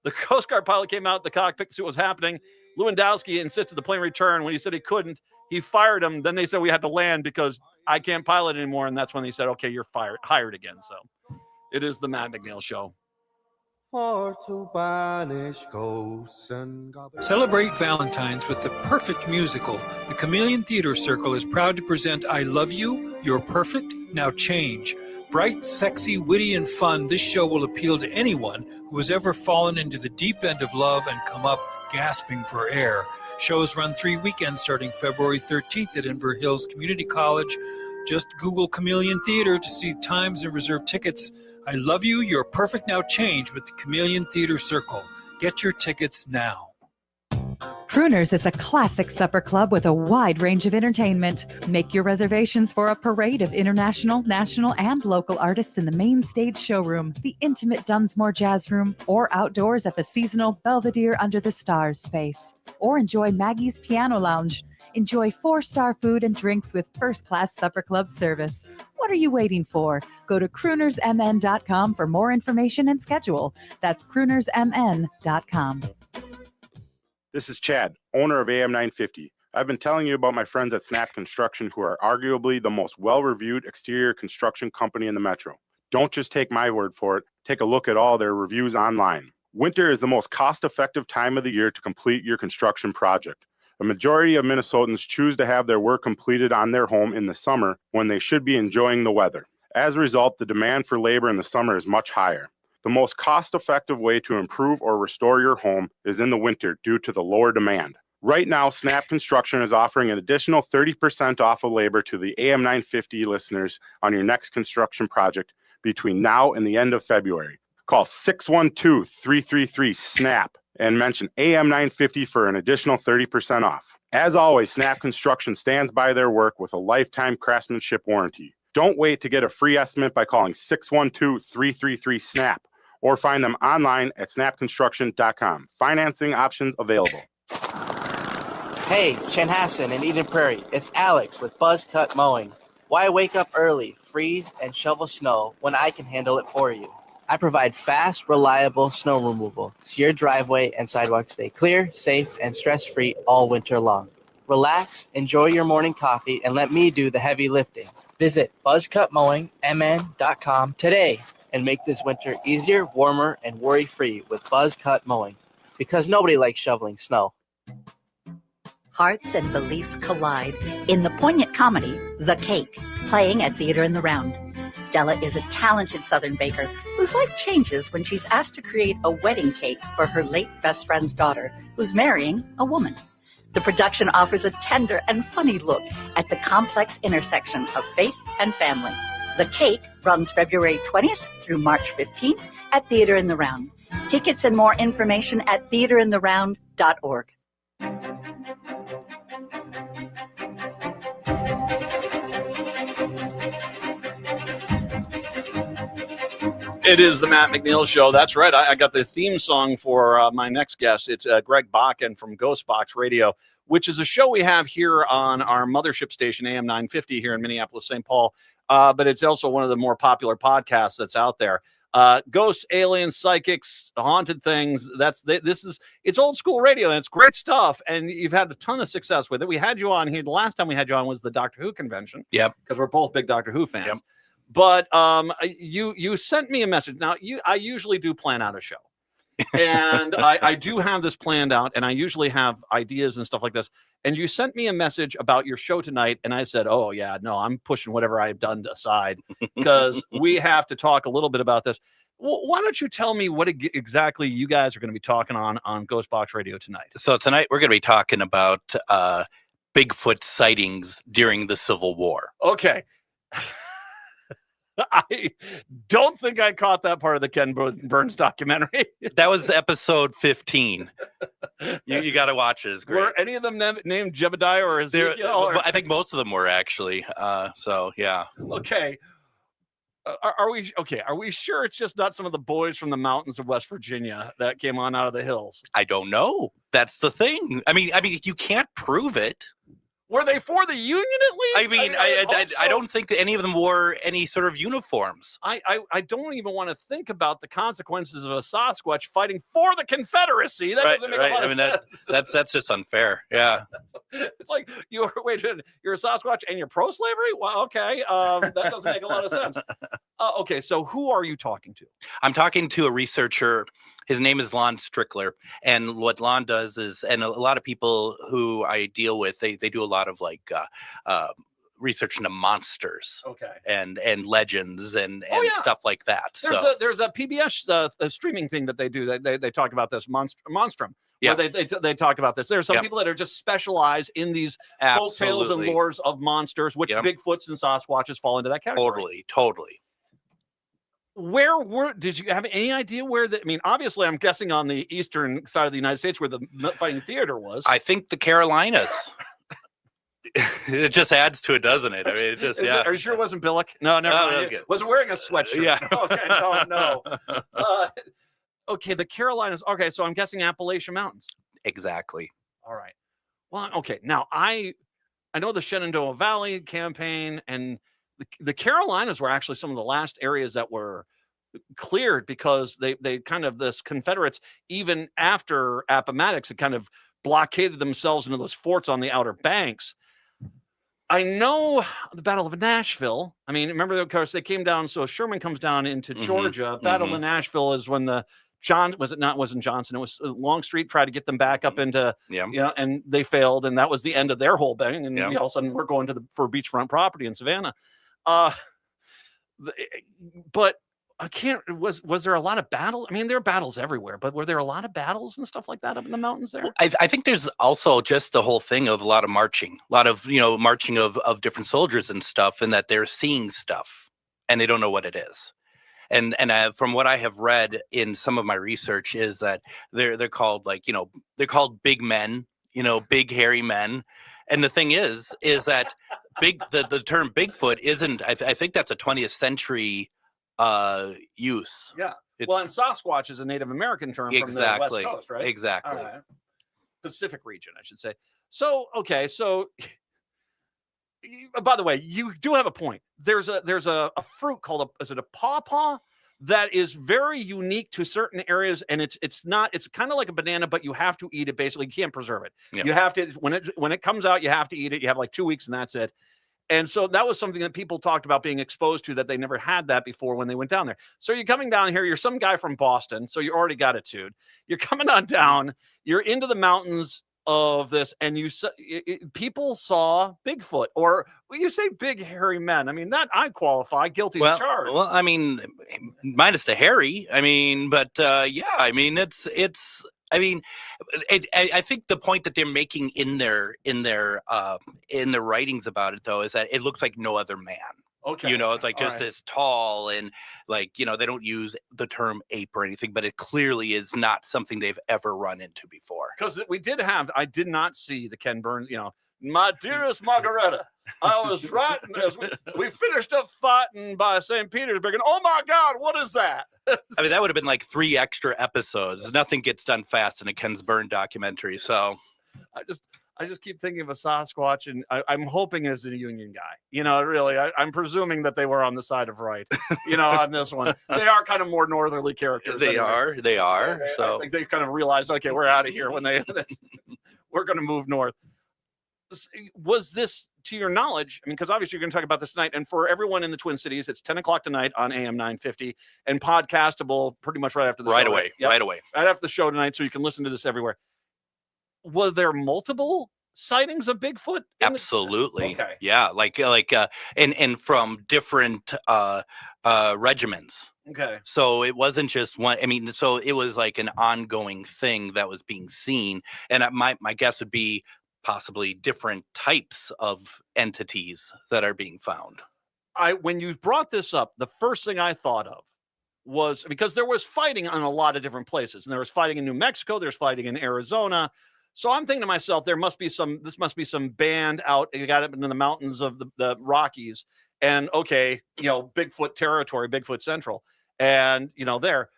The Coast Guard pilot came out the cockpit to see what was happening. Lewandowski insisted the plane return. When he said he couldn't, he fired him. Then they said we had to land because I can't pilot anymore. And that's when they said, okay, you're hired again. So it is the Matt McNeil Show. Celebrate Valentine's with the perfect musical. The Chameleon Theater Circle is proud to present I Love You, You're Perfect, Now Change. Bright, sexy, witty, and fun, this show will appeal to anyone who has ever fallen into the deep end of love and come up gasping for air. Shows run 3 weekends starting February 13th at Inver Hills Community College. Just Google Chameleon Theater to see times and reserve tickets. I Love You, You're Perfect, Now Change with the Chameleon Theater Circle. Get your tickets now. Crooners is a classic supper club with a wide range of entertainment. Make your reservations for a parade of international, national, and local artists in the main stage showroom, the intimate Dunsmore Jazz Room, or outdoors at the seasonal Belvedere Under the Stars space. Or enjoy Maggie's Piano Lounge. Enjoy 4-star food and drinks with first-class supper club service. What are you waiting for? Go to croonersmn.com for more information and schedule. That's croonersmn.com. This is Chad, owner of AM 950. I've been telling you about my friends at Snap Construction, who are arguably the most well-reviewed exterior construction company in the metro. Don't just take my word for it. Take a look at all their reviews online. Winter is the most cost-effective time of the year to complete your construction project. A majority of Minnesotans choose to have their work completed on their home in the summer when they should be enjoying the weather. As a result, the demand for labor in the summer is much higher. The most cost-effective way to improve or restore your home is in the winter due to the lower demand. Right now, Snap Construction is offering an additional 30% off of labor to the AM 950 listeners on your next construction project between now and the end of February. Call 612-333-SNAP and mention AM 950 for an additional 30% off. As always, Snap Construction stands by their work with a lifetime craftsmanship warranty. Don't wait to get a free estimate by calling 612-333-SNAP or find them online at snapconstruction.com. Financing options available. Hey, Chanhassen and Eden Prairie, it's Alex with Buzz Cut Mowing. Why wake up early, freeze, and shovel snow when I can handle it for you? I provide fast, reliable snow removal so your driveway and sidewalks stay clear, safe, and stress-free all winter long. Relax, enjoy your morning coffee, and let me do the heavy lifting. Visit buzzcutmowingmn.com today and make this winter easier, warmer, and worry-free with Buzz Cut Mowing, because nobody likes shoveling snow. Hearts and beliefs collide in the poignant comedy, The Cake, playing at Theater in the Round. Della is a talented Southern baker whose life changes when she's asked to create a wedding cake for her late best friend's daughter, who's marrying a woman. The production offers a tender and funny look at the complex intersection of faith and family. The Cake runs February 20th through March 15th at Theater in the Round. Tickets and more information at theaterintheround.org. It is the Matt McNeil Show. That's right. I got the theme song for my next guest. It's Greg Bakken from Ghost Box Radio, which is a show we have here on our mothership station, AM 950 here in Minneapolis, St. Paul. But it's also one of the more popular podcasts that's out there. Ghosts, aliens, psychics, haunted things. It's old school radio, and it's great stuff. And you've had a ton of success with it. We had you on here. The last time we had you on was the Doctor Who convention. Yep. Because we're both big Doctor Who fans. Yep. But you sent me a message. Now, I usually do plan out a show. And I do have this planned out, and I usually have ideas and stuff like this. And you sent me a message about your show tonight, and I said, oh, yeah, no, I'm pushing whatever I've done aside because we have to talk a little bit about this. Why don't you tell me what exactly you guys are going to be talking on Ghost Box Radio tonight? So tonight we're going to be talking about Bigfoot sightings during the Civil War. Okay. I don't think I caught that part of the Ken Burns documentary. That was episode 15. You got to watch it. It's great. Were any of them named Jebediah or Ezekiel? I think most of them were actually. So yeah. Okay. Are we okay? Are we sure it's just not some of the boys from the mountains of West Virginia that came on out of the hills? I don't know. That's the thing. I mean, you can't prove it. Were they for the Union at least? I don't think that any of them wore any sort of uniforms. I don't even want to think about the consequences of a Sasquatch fighting for the Confederacy. That doesn't make a lot of sense. That's just unfair. Yeah. It's like you're a Sasquatch and you're pro-slavery? Well, okay. That doesn't make a lot of sense. Okay, so who are you talking to? I'm talking to a researcher. His name is Lon Strickler. And what Lon does is, and a lot of people who I deal with, they do a lot of like research into monsters, okay, and legends and stuff like that. There's a PBS a streaming thing that they do. They talk about this Monstrum. Yeah, they talk about this. There's some people that are just specialized in these folk tales and lores of monsters, which Bigfoots and Sasquatches fall into that category. Totally. Did you have any idea where I mean, obviously, I'm guessing on the eastern side of the United States where the fighting theater was. I think the Carolinas. It just adds to it, doesn't it? I mean, it just, Are you sure it wasn't Billick? No, never mind. Was wearing a sweatshirt. Yeah. Okay, no. Okay, the Carolinas. Okay, so I'm guessing Appalachian Mountains. Exactly. All right. Well, okay. Now, I know the Shenandoah Valley campaign, and the Carolinas were actually some of the last areas that were cleared because they kind of, this Confederates, even after Appomattox, had kind of blockaded themselves into those forts on the Outer Banks. I know the Battle of Nashville. I mean, remember, of course, they came down. So Sherman comes down into Georgia. Battle of Nashville is when wasn't Johnson. It was Longstreet tried to get them back up into, and they failed. And that was the end of their whole thing. And all of a sudden we're going for beachfront property in Savannah. But I can't. Was there a lot of battles? I mean, there are battles everywhere, but were there a lot of battles and stuff like that up in the mountains there? Well, I think there's also just the whole thing of a lot of marching, marching of different soldiers and stuff, and that they're seeing stuff and they don't know what it is. And from what I have read in some of my research is that they're called they're called big men, big hairy men. And the thing is that the term Bigfoot isn't. I think that's a 20th century use. Yeah. And Sasquatch is a Native American term from the West Coast, right? Exactly. Pacific region, I should say. So, okay. So, by the way, you do have a point. There's a fruit called is it a pawpaw that is very unique to certain areas, and it's kind of like a banana, but you have to eat it. Basically, you can't preserve it. Yeah. You have to when it comes out, you have to eat it. You have like 2 weeks, and that's it. And so that was something that people talked about being exposed to, that they never had that before when they went down there. So you're coming down here, you're some guy from Boston, so you already got attitude. You're coming on down, you're into the mountains of this, and people saw Bigfoot, or you say big hairy men. I mean, that I qualify guilty as charged. Well, I mean, minus the hairy. I mean, but yeah, I mean, it's. I mean, I think the point that they're making in their writings about it, though, is that it looks like no other man. Okay. It's like just this tall, and they don't use the term ape or anything, but it clearly is not something they've ever run into before. Because I did not see the Ken Burns, my dearest Margareta, I was right as we finished up fighting by St. Petersburg, and oh my God, what is that? I mean, that would have been like 3 extra episodes. Nothing gets done fast in a Ken Burns documentary. So I just keep thinking of a Sasquatch, and I'm hoping it's a Union guy. Really, I'm presuming that they were on the side of right, on this one. They are kind of more northerly characters. They are. So I think they kind of realized, okay, we're out of here when we're going to move north. Was this, to your knowledge, I mean, because obviously you're going to talk about this tonight, and for everyone in the Twin Cities, it's 10 o'clock tonight on AM 950 and podcastable pretty much right after the show. Right away. Right after the show tonight, so you can listen to this everywhere. Were there multiple sightings of Bigfoot? Absolutely. Okay. Yeah, and from different regiments. Okay. So it wasn't just one. I mean, so it was like an ongoing thing that was being seen, and my guess would be possibly different types of entities that are being found. When you brought this up, the first thing I thought of was, because there was fighting on a lot of different places, and there was fighting in New Mexico, there's fighting in Arizona. So I'm thinking to myself, this must be some band out. You got up into the mountains of the Rockies, and okay, Bigfoot territory, Bigfoot Central, and there.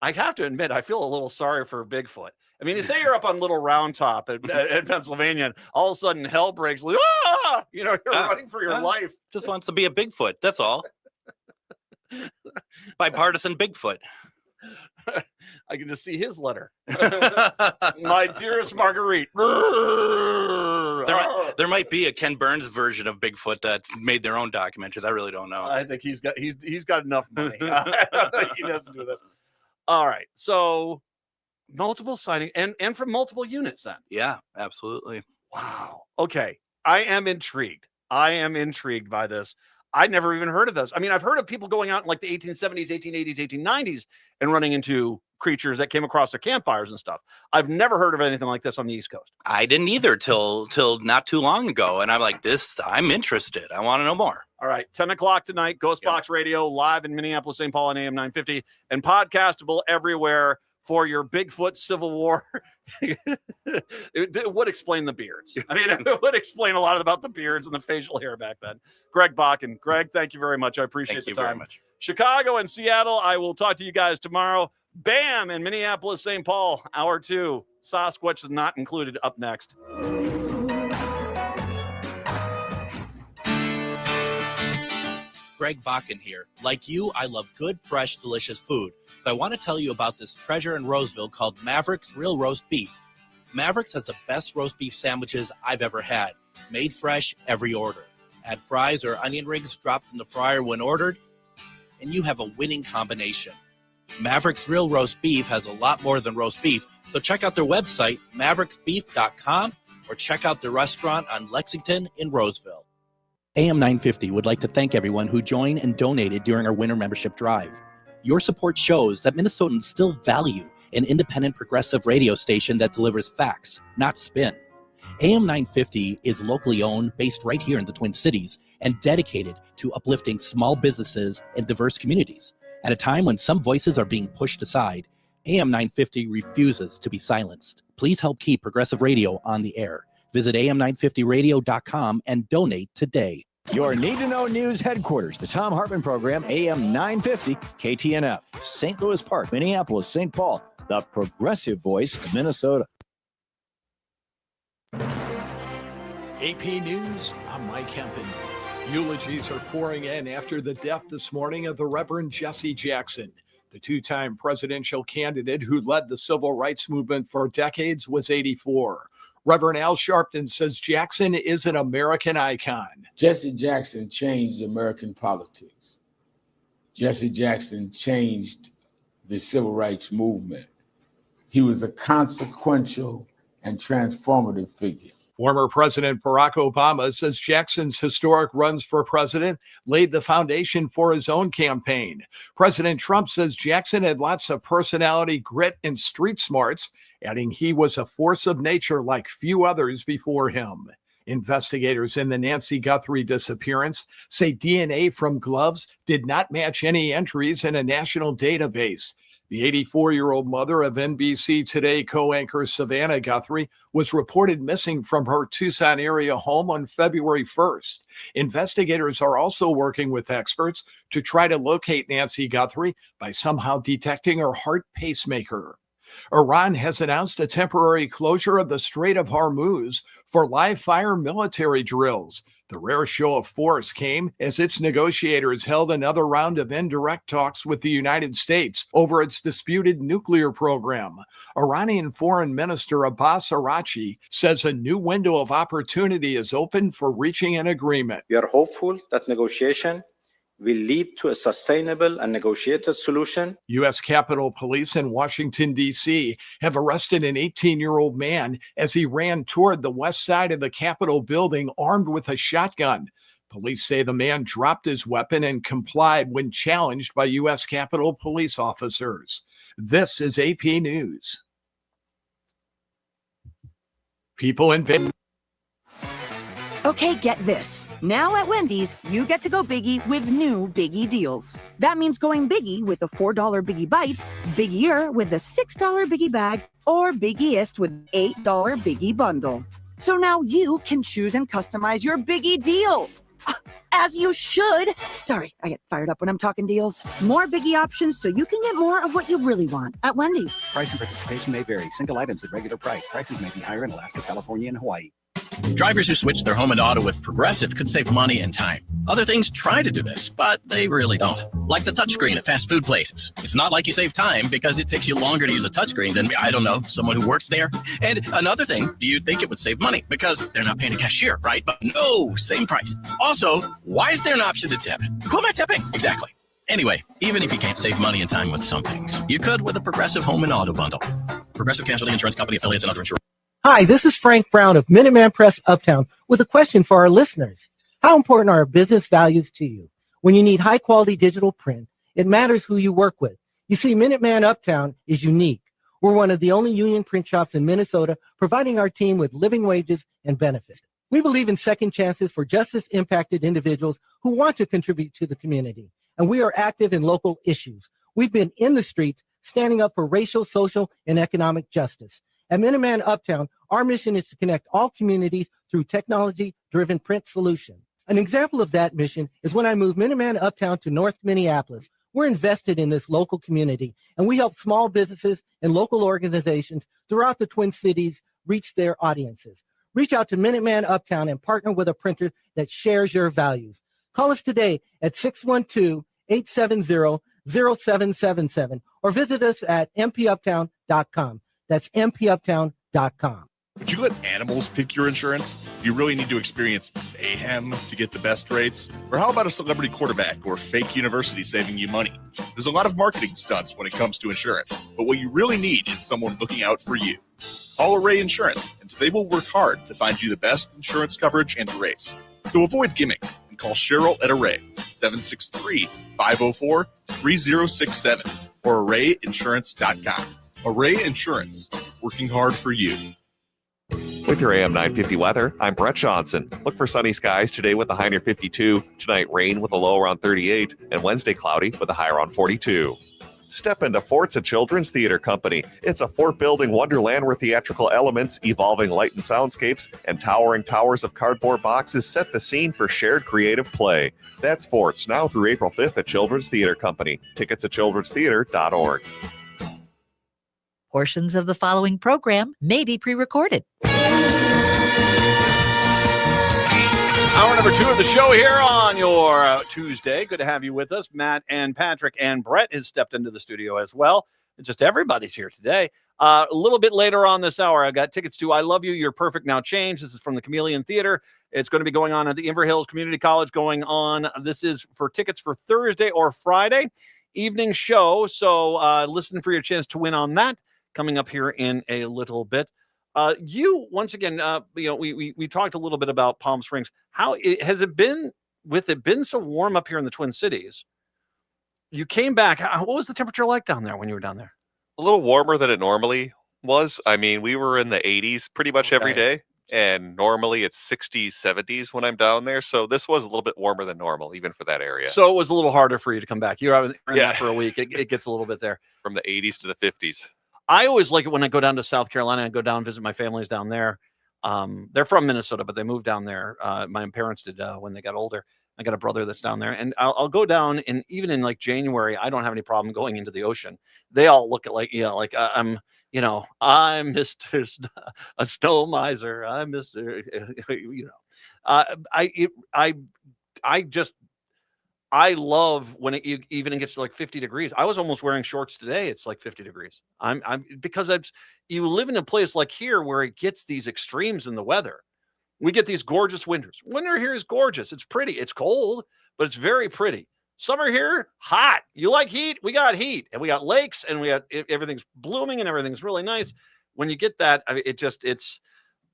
I have to admit, I feel a little sorry for Bigfoot. I mean, you say you're up on Little Round Top in Pennsylvania, and all of a sudden hell breaks loose. You're running for your life. Just wants to be a Bigfoot. That's all. Bipartisan Bigfoot. I can just see his letter. My dearest Marguerite. There might be a Ken Burns version of Bigfoot that's made their own documentaries. I really don't know. I think he's got enough money. I don't think he doesn't do this. All right. So multiple sighting and from multiple units then. Yeah, absolutely. Wow. Okay. I am intrigued by this. I'd never even heard of this. I mean, I've heard of people going out in like the 1870s, 1880s, 1890s and running into creatures that came across their campfires and stuff. I've never heard of anything like this on the East Coast. I didn't either till not too long ago. And I'm like, I'm interested. I want to know more. All right. 10 o'clock tonight, Ghostbox Radio live in Minneapolis, St. Paul on AM 950 and podcastable everywhere for your Bigfoot Civil War. It would explain the beards. I mean, it would explain a lot about the beards and the facial hair back then. Greg Bakken. Greg, thank you very much. I appreciate the time. Very much. Chicago and Seattle, I will talk to you guys tomorrow. Bam! In Minneapolis, St. Paul, hour 2. Sasquatch is not included up next. Greg Bakken here. Like you, I love good, fresh, delicious food. So I want to tell you about this treasure in Roseville called Maverick's Real Roast Beef. Maverick's has the best roast beef sandwiches I've ever had. Made fresh every order. Add fries or onion rings dropped in the fryer when ordered, and you have a winning combination. Maverick's Real Roast Beef has a lot more than roast beef, so check out their website, mavericksbeef.com, or check out their restaurant on Lexington in Roseville. AM 950 would like to thank everyone who joined and donated during our winter membership drive. Your support shows that Minnesotans still value an independent progressive radio station that delivers facts, not spin. AM 950 is locally owned, based right here in the Twin Cities, and dedicated to uplifting small businesses and diverse communities. At a time when some voices are being pushed aside, AM 950 refuses to be silenced. Please help keep progressive radio on the air. Visit am950radio.com and donate today. Your Need to Know News headquarters, the Tom Hartman Program, AM 950 KTNF, St. Louis Park, Minneapolis, St. Paul, the progressive voice of Minnesota. AP News, I'm Mike Hempen. Eulogies are pouring in after the death this morning of the Reverend Jesse Jackson. The two-time presidential candidate who led the civil rights movement for decades was 84. Reverend Al Sharpton says Jackson is an American icon. Jesse Jackson changed American politics. Jesse Jackson changed the civil rights movement. He was a consequential and transformative figure. Former President Barack Obama says Jackson's historic runs for president laid the foundation for his own campaign. President Trump says Jackson had lots of personality, grit, and street smarts, adding he was a force of nature like few others before him. Investigators in the Nancy Guthrie disappearance say DNA from gloves did not match any entries in a national database. The 84-year-old mother of NBC Today co-anchor Savannah Guthrie was reported missing from her Tucson area home on February 1st. Investigators are also working with experts to try to locate Nancy Guthrie by somehow detecting her heart pacemaker. Iran has announced a temporary closure of the Strait of Hormuz for live-fire military drills. The rare show of force came as its negotiators held another round of indirect talks with the United States over its disputed nuclear program. Iranian Foreign Minister Abbas Araghchi says a new window of opportunity is open for reaching an agreement. We are hopeful that negotiation will lead to a sustainable and negotiated solution. U.S. Capitol Police in Washington, D.C. have arrested an 18-year-old man as he ran toward the west side of the Capitol building armed with a shotgun. Police say the man dropped his weapon and complied when challenged by U.S. Capitol Police officers. This is AP News. People in Okay, get this. Now at Wendy's, you get to go biggie with new Biggie deals. That means going biggie with the $4 Biggie Bites, biggier with the $6 Biggie Bag, or biggiest with $8 Biggie Bundle. So now you can choose and customize your Biggie deal. As you should. Sorry, I get fired up when I'm talking deals. More Biggie options so you can get more of what you really want at Wendy's. Price and participation may vary. Single items at regular price. Prices may be higher in Alaska, California, and Hawaii. Drivers who switch their home and auto with Progressive could save money and time. Other things try to do this, but they really don't. Like the touchscreen at fast food places. It's not like you save time because it takes you longer to use a touchscreen than, I don't know, someone who works there. And another thing, do you think it would save money? Because they're not paying a cashier, right? But no, same price. Also, why is there an option to tip? Who am I tipping? Exactly. Anyway, even if you can't save money and time with some things, you could with a Progressive home and auto bundle. Progressive Casualty Insurance Company affiliates and other insurers. Hi, this is Frank Brown of Minuteman Press Uptown with a question for our listeners. How important are business values to you? When you need high-quality digital print, it matters who you work with. You see, Minuteman Uptown is unique. We're one of the only union print shops in Minnesota providing our team with living wages and benefits. We believe in second chances for justice-impacted individuals who want to contribute to the community, and we are active in local issues. We've been in the streets standing up for racial, social, and economic justice. At Minuteman Uptown, our mission is to connect all communities through technology-driven print solutions. An example of that mission is when I moved Minuteman Uptown to North Minneapolis. We're invested in this local community, and we help small businesses and local organizations throughout the Twin Cities reach their audiences. Reach out to Minuteman Uptown and partner with a printer that shares your values. Call us today at 612-870-0777 or visit us at mpuptown.com. That's mpuptown.com. Would you let animals pick your insurance? Do you really need to experience mayhem to get the best rates? Or how about a celebrity quarterback or fake university saving you money? There's a lot of marketing stunts when it comes to insurance, but what you really need is someone looking out for you. Call Array Insurance, and they will work hard to find you the best insurance coverage and rates. So avoid gimmicks and call Cheryl at Array, 763-504-3067 or arrayinsurance.com. Array Insurance, working hard for you. With your AM 950 weather, I'm Brett Johnson. Look for sunny skies today with a high near 52. Tonight, rain with a low around 38. And Wednesday, cloudy with a high around 42. Step into Fort's a children's theater company. It's a fort-building wonderland where theatrical elements, evolving light and soundscapes, and towering towers of cardboard boxes set the scene for shared creative play. That's Fort's, now through April 5th at Children's Theater Company. Tickets at childrenstheater.org. Portions of the following program may be pre-recorded. Hour number 2 of the show here on your Tuesday. Good to have you with us. Matt and Patrick and Brett has stepped into the studio as well. Just everybody's here today. A little bit later on this hour, I got tickets to I Love You, You're Perfect, Now Change. This is from the Chameleon Theater. It's going to be going on at the Inver Hills Community College going on. This is for tickets for Thursday or Friday evening show. So listen for your chance to win on that coming up here in a little bit. You once again, we talked a little bit about Palm Springs. How has it been with it been so warm up here in the Twin Cities? You came back. What was the temperature like down there when you were down there? A little warmer than it normally was. I mean, we were in the 80s pretty much every day, and normally it's 60s, 70s when I'm down there. So this was a little bit warmer than normal, even for that area. So it was a little harder for you to come back. You were in that for a week. It gets a little bit there. From the 80s to the 50s. I always like it when I go down to South Carolina and go down and visit my families down there. They're from Minnesota, but they moved down there. My parents did when they got older. I got a brother that's down there, and I'll go down, and even in like January, I don't have any problem going into the ocean. They all look at like I'm Mr. a snow miser. I'm Mr. I love when it even gets to like 50 degrees. I was almost wearing shorts today. It's like 50 degrees. You live in a place like here where it gets these extremes in the weather. We get these gorgeous winters. Winter here is gorgeous. It's pretty. It's cold, but it's very pretty. Summer here, hot. You like heat? We got heat, and we got lakes, and we got everything's blooming, and everything's really nice. When you get that,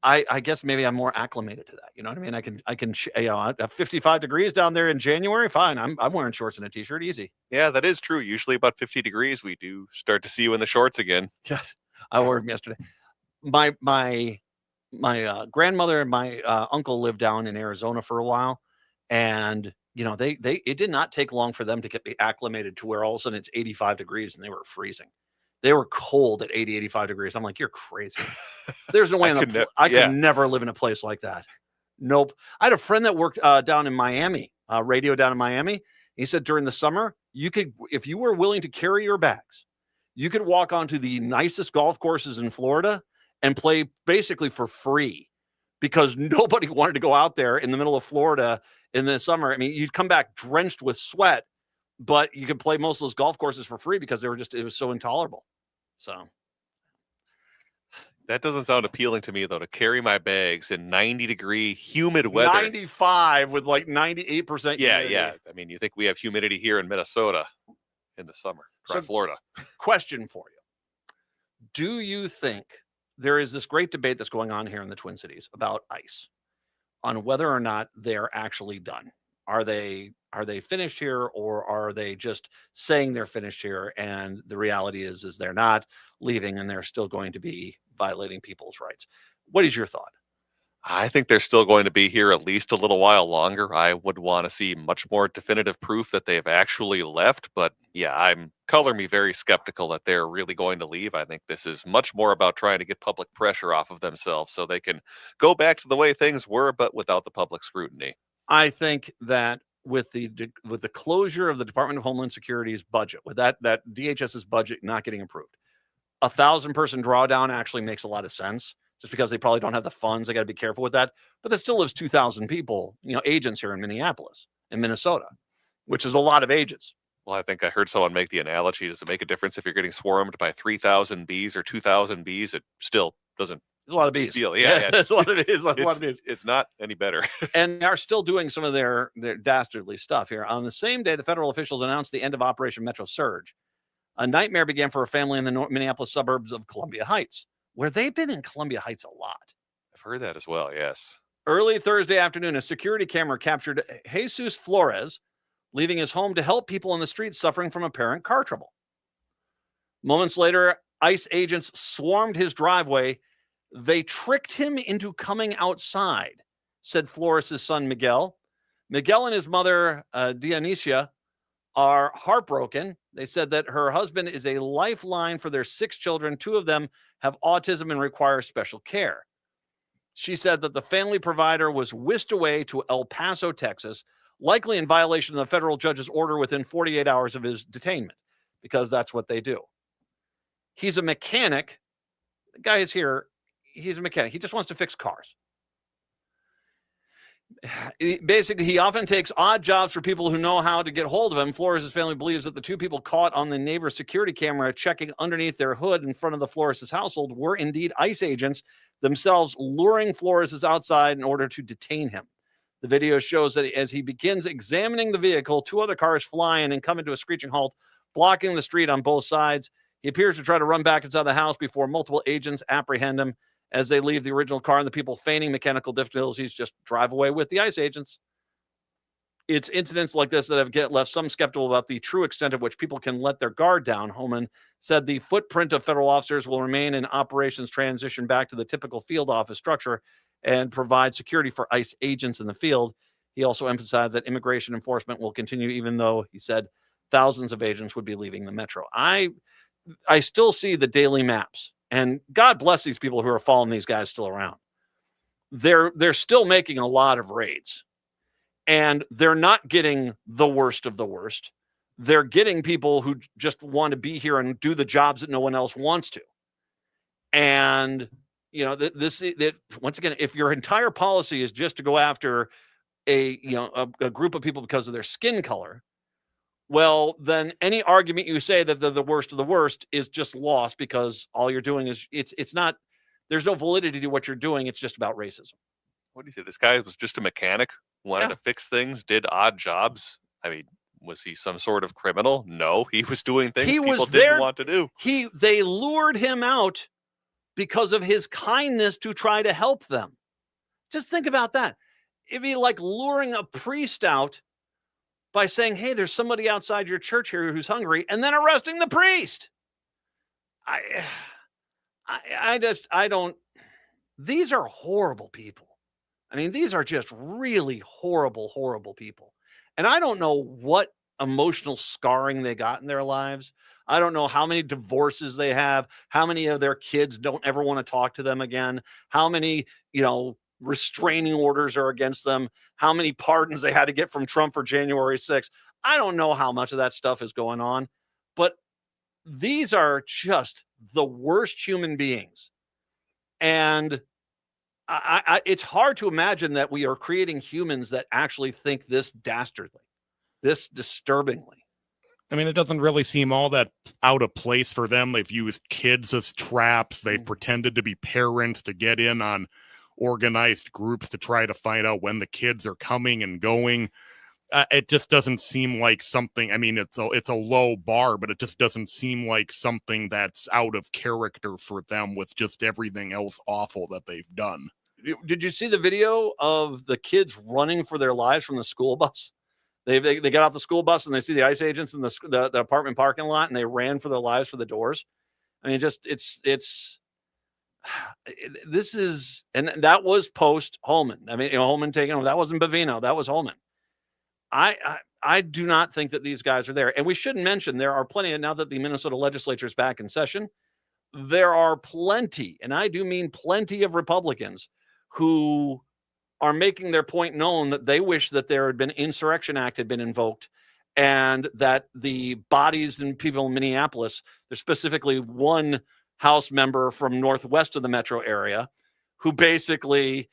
I guess maybe I'm more acclimated to that. You know what I mean? I can at 55 degrees down there in January. Fine. I'm wearing shorts and a t-shirt. Easy. Yeah, that is true. Usually about 50 degrees, we do start to see you in the shorts again. Yes. I wore them yesterday. My grandmother and my uncle lived down in Arizona for a while. And, it did not take long for them to get me acclimated to where all of a sudden it's 85 degrees and they were freezing. They were cold at 80, 85 degrees. I'm like, you're crazy. There's no way I could never live in a place like that. Nope. I had a friend that worked down in Miami, radio down in Miami. He said during the summer, you could, if you were willing to carry your bags, you could walk onto the nicest golf courses in Florida and play basically for free because nobody wanted to go out there in the middle of Florida in the summer. I mean, you'd come back drenched with sweat, but you could play most of those golf courses for free because it was so intolerable. So that doesn't sound appealing to me, though, to carry my bags in 90-degree humid weather. 95 with like 98% humidity. Yeah. I mean, you think we have humidity here in Minnesota in the summer. Try Florida. Question for you. Do you think there is this great debate that's going on here in the Twin Cities about ice on whether or not they're actually done? Are they finished here, or are they just saying they're finished here? And the reality is they're not leaving and they're still going to be violating people's rights. What is your thought? I think they're still going to be here at least a little while longer. I would want to see much more definitive proof that they've actually left. But yeah, color me very skeptical that they're really going to leave. I think this is much more about trying to get public pressure off of themselves so they can go back to the way things were, but without the public scrutiny. I think that with the closure of the Department of Homeland Security's budget, with that DHS's budget not getting approved, 1,000-person drawdown actually makes a lot of sense. Just because they probably don't have the funds, they got to be careful with that. But there still lives 2,000 people, agents here in Minneapolis, in Minnesota, which is a lot of agents. Well, I think I heard someone make the analogy: does it make a difference if you're getting swarmed by 3,000 bees or 2,000 bees? It still doesn't. There's a lot of bees. Deal. Yeah. There's a lot of bees. A lot of bees. It's not any better. And they are still doing some of their dastardly stuff here. On the same day, the federal officials announced the end of Operation Metro Surge. A nightmare began for a family in the Minneapolis suburbs of Columbia Heights, where they've been in Columbia Heights a lot. I've heard that as well, yes. Early Thursday afternoon, a security camera captured Jesus Flores leaving his home to help people in the streets suffering from apparent car trouble. Moments later, ICE agents swarmed his driveway. They tricked him into coming outside, said Flores' son, Miguel. Miguel and his mother, Dionisia, are heartbroken. They said that her husband is a lifeline for their 6 children. 2 of them have autism and require special care. She said that the family provider was whisked away to El Paso, Texas, likely in violation of the federal judge's order within 48 hours of his detainment, because that's what they do. He's a mechanic. The guy is here. He's a mechanic. He just wants to fix cars. Basically, he often takes odd jobs for people who know how to get hold of him. Flores' family believes that the 2 people caught on the neighbor's security camera checking underneath their hood in front of the Flores' household were indeed ICE agents themselves, luring Flores outside in order to detain him. The video shows that as he begins examining the vehicle, 2 other cars fly in and come into a screeching halt, blocking the street on both sides. He appears to try to run back inside the house before multiple agents apprehend him. As they leave the original car and the people feigning mechanical difficulties just drive away with the ICE agents. It's incidents like this that have left some skeptical about the true extent of which people can let their guard down. Homan said the footprint of federal officers will remain in operations transition back to the typical field office structure and provide security for ICE agents in the field. He also emphasized that immigration enforcement will continue, even though, he said, thousands of agents would be leaving the metro. I still see the daily maps. And God bless these people who are following these guys still around. They're still making a lot of raids. And they're not getting the worst of the worst. They're getting people who just want to be here and do the jobs that no one else wants to. And, you know, once again, if your entire policy is just to go after a group of people because of their skin color, well, then any argument you say that they're the worst of the worst is just lost, because all you're doing is it's not, there's no validity to what you're doing. It's just about racism. What do you say? This guy was just a mechanic, wanted to fix things, did odd jobs. I mean, was he some sort of criminal? No, he was doing things people didn't want to do. They lured him out because of his kindness to try to help them. Just think about that. It'd be like luring a priest out by saying, hey, there's somebody outside your church here who's hungry, and then arresting the priest. These are horrible people. I mean, these are just really horrible, horrible people. And I don't know what emotional scarring they got in their lives. I don't know how many divorces they have, how many of their kids don't ever want to talk to them again, how many, restraining orders are against them, how many pardons they had to get from Trump for January 6th. I don't know how much of that stuff is going on, but these are just the worst human beings. And it's hard to imagine that we are creating humans that actually think this dastardly, this disturbingly. I mean, it doesn't really seem all that out of place for them. They've used kids as traps. They've pretended to be parents to get in on organized groups to try to find out when the kids are coming and going. It just doesn't seem like something. I mean, it's a low bar, but it just doesn't seem like something that's out of character for them with just everything else awful that they've done. Did you see the video of the kids running for their lives from the school bus? They got off the school bus and they see the ICE agents in the apartment parking lot, and they ran for their lives for the doors. I mean, this is, and that was post Holman. I mean, Holman taking over. That wasn't Bavino. That was Holman. I do not think that these guys are there. And we shouldn't mention, there are plenty, now that the Minnesota legislature is back in session, there are plenty, and I do mean plenty, of Republicans who are making their point known that they wish that there had been Insurrection Act had been invoked, and that the bodies and people in Minneapolis, there's specifically one House member from northwest of the metro area who basically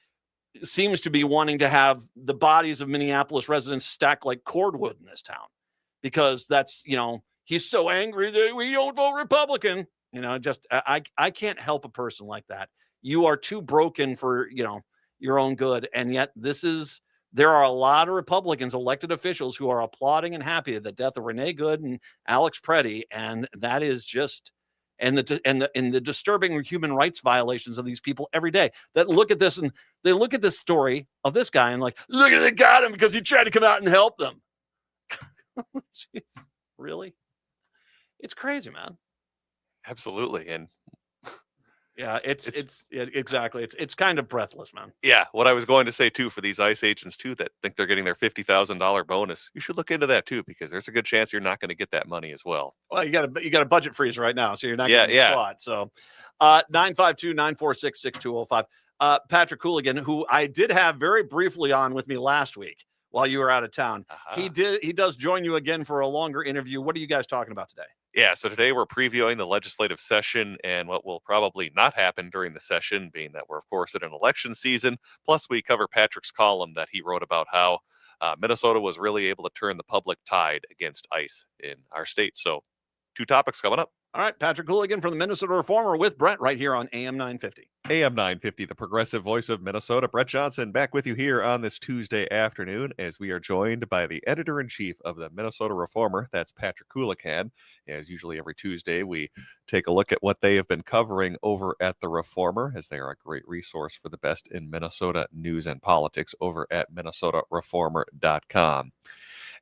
seems to be wanting to have the bodies of Minneapolis residents stacked like cordwood in this town, because that's, he's so angry that we don't vote Republican. I can't help a person like that. You are too broken for, your own good. And yet there are a lot of Republicans, elected officials, who are applauding and happy at the death of Renee Good and Alex Preddy. And that is just, and the disturbing human rights violations of these people every day that look at this and they look at this story of this guy and like, look at, they got him because he tried to come out and help them. Jeez, really? It's crazy, man. Absolutely. And yeah, exactly. It's kind of breathless, man. Yeah, what I was going to say too for these ICE agents too that think they're getting their $50,000 bonus, you should look into that too because there's a good chance you're not going to get that money as well. Well, you got a budget freeze right now, so you're not getting squat. So, 952-946-6205. Patrick Cooligan, who I did have very briefly on with me last week while you were out of town, he does join you again for a longer interview. What are you guys talking about today? Yeah, so today we're previewing the legislative session and what will probably not happen during the session, being that we're, of course, in an election season. Plus, we cover Patrick's column that he wrote about how Minnesota was really able to turn the public tide against ICE in our state. So 2 topics coming up. All right, Patrick Cooligan from the Minnesota Reformer with Brett right here on AM 950. AM 950, the progressive voice of Minnesota. Brett Johnson back with you here on this Tuesday afternoon as we are joined by the editor-in-chief of the Minnesota Reformer. That's Patrick Cooligan. As usually every Tuesday, we take a look at what they have been covering over at the Reformer, as they are a great resource for the best in Minnesota news and politics over at minnesotareformer.com.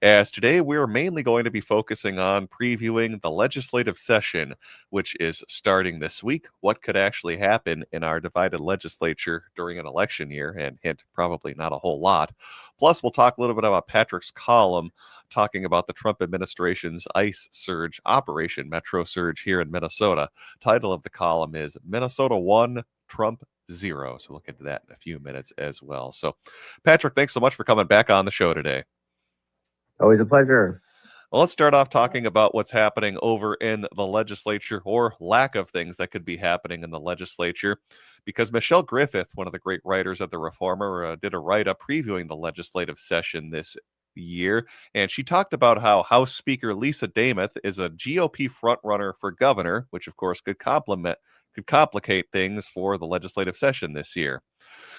As today, we're mainly going to be focusing on previewing the legislative session, which is starting this week. What could actually happen in our divided legislature during an election year? And hint, probably not a whole lot. Plus, we'll talk a little bit about Patrick's column, talking about the Trump administration's ICE surge, Operation Metro Surge here in Minnesota. Title of the column is Minnesota 1, Trump 0. So we'll get to that in a few minutes as well. So, Patrick, thanks so much for coming back on the show today. Always a pleasure. Well, let's start off talking about what's happening over in the legislature, or lack of things that could be happening in the legislature, because Michelle Griffith, one of the great writers of the Reformer, did a write-up previewing the legislative session this year, and she talked about how House Speaker Lisa Dameth is a GOP frontrunner for governor, which of course could complicate things for the legislative session this year.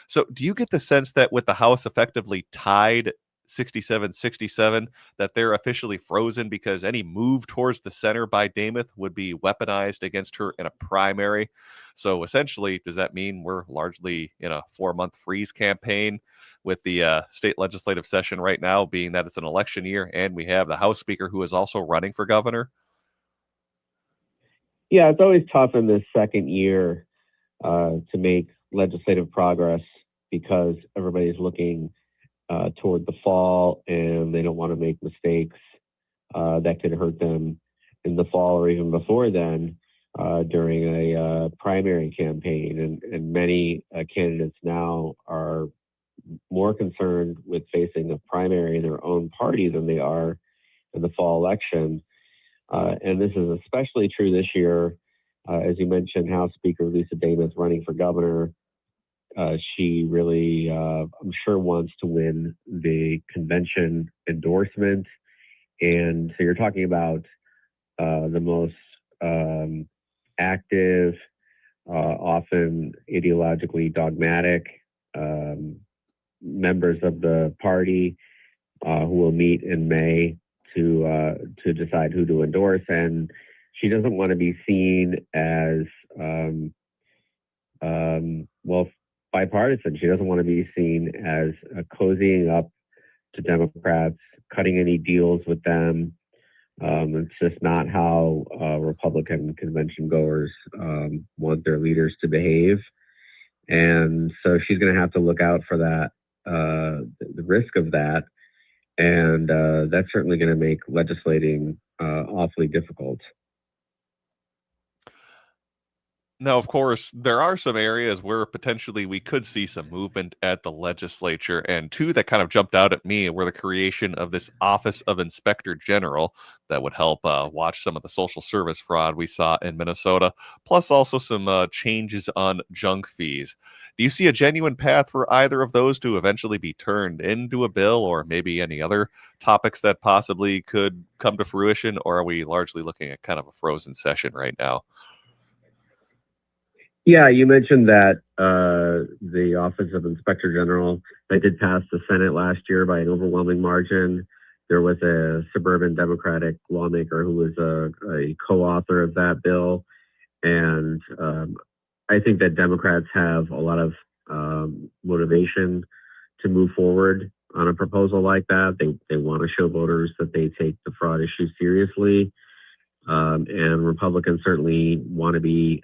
So do you get the sense that with the House effectively tied 67-67, that they're officially frozen because any move towards the center by Dameth would be weaponized against her in a primary? So essentially, does that mean we're largely in a 4-month freeze campaign with the state legislative session right now, being that it's an election year and we have the House Speaker who is also running for governor? Yeah, it's always tough in this second year to make legislative progress because everybody's looking toward the fall, and they don't want to make mistakes that could hurt them in the fall or even before then during a primary campaign. And many candidates now are more concerned with facing a primary in their own party than they are in the fall election. And this is especially true this year. As you mentioned, House Speaker Lisa Dameth running for governor. She really, I'm sure, wants to win the convention endorsement. And so you're talking about the most active, often ideologically dogmatic members of the party who will meet in May to decide who to endorse. And she doesn't want to be seen as, bipartisan. She doesn't want to be seen as cozying up to Democrats, cutting any deals with them. It's just not how Republican convention goers want their leaders to behave. And so she's going to have to look out for that, the risk of that. And that's certainly going to make legislating awfully difficult. Now, of course, there are some areas where potentially we could see some movement at the legislature, and 2 that kind of jumped out at me were the creation of this Office of Inspector General that would help watch some of the social service fraud we saw in Minnesota, plus also some changes on junk fees. Do you see a genuine path for either of those to eventually be turned into a bill, or maybe any other topics that possibly could come to fruition, or are we largely looking at kind of a frozen session right now? Yeah, you mentioned that the Office of Inspector General, they did pass the Senate last year by an overwhelming margin. There was a suburban Democratic lawmaker who was a co-author of that bill. And I think that Democrats have a lot of motivation to move forward on a proposal like that. They want to show voters that they take the fraud issue seriously. And Republicans certainly want to be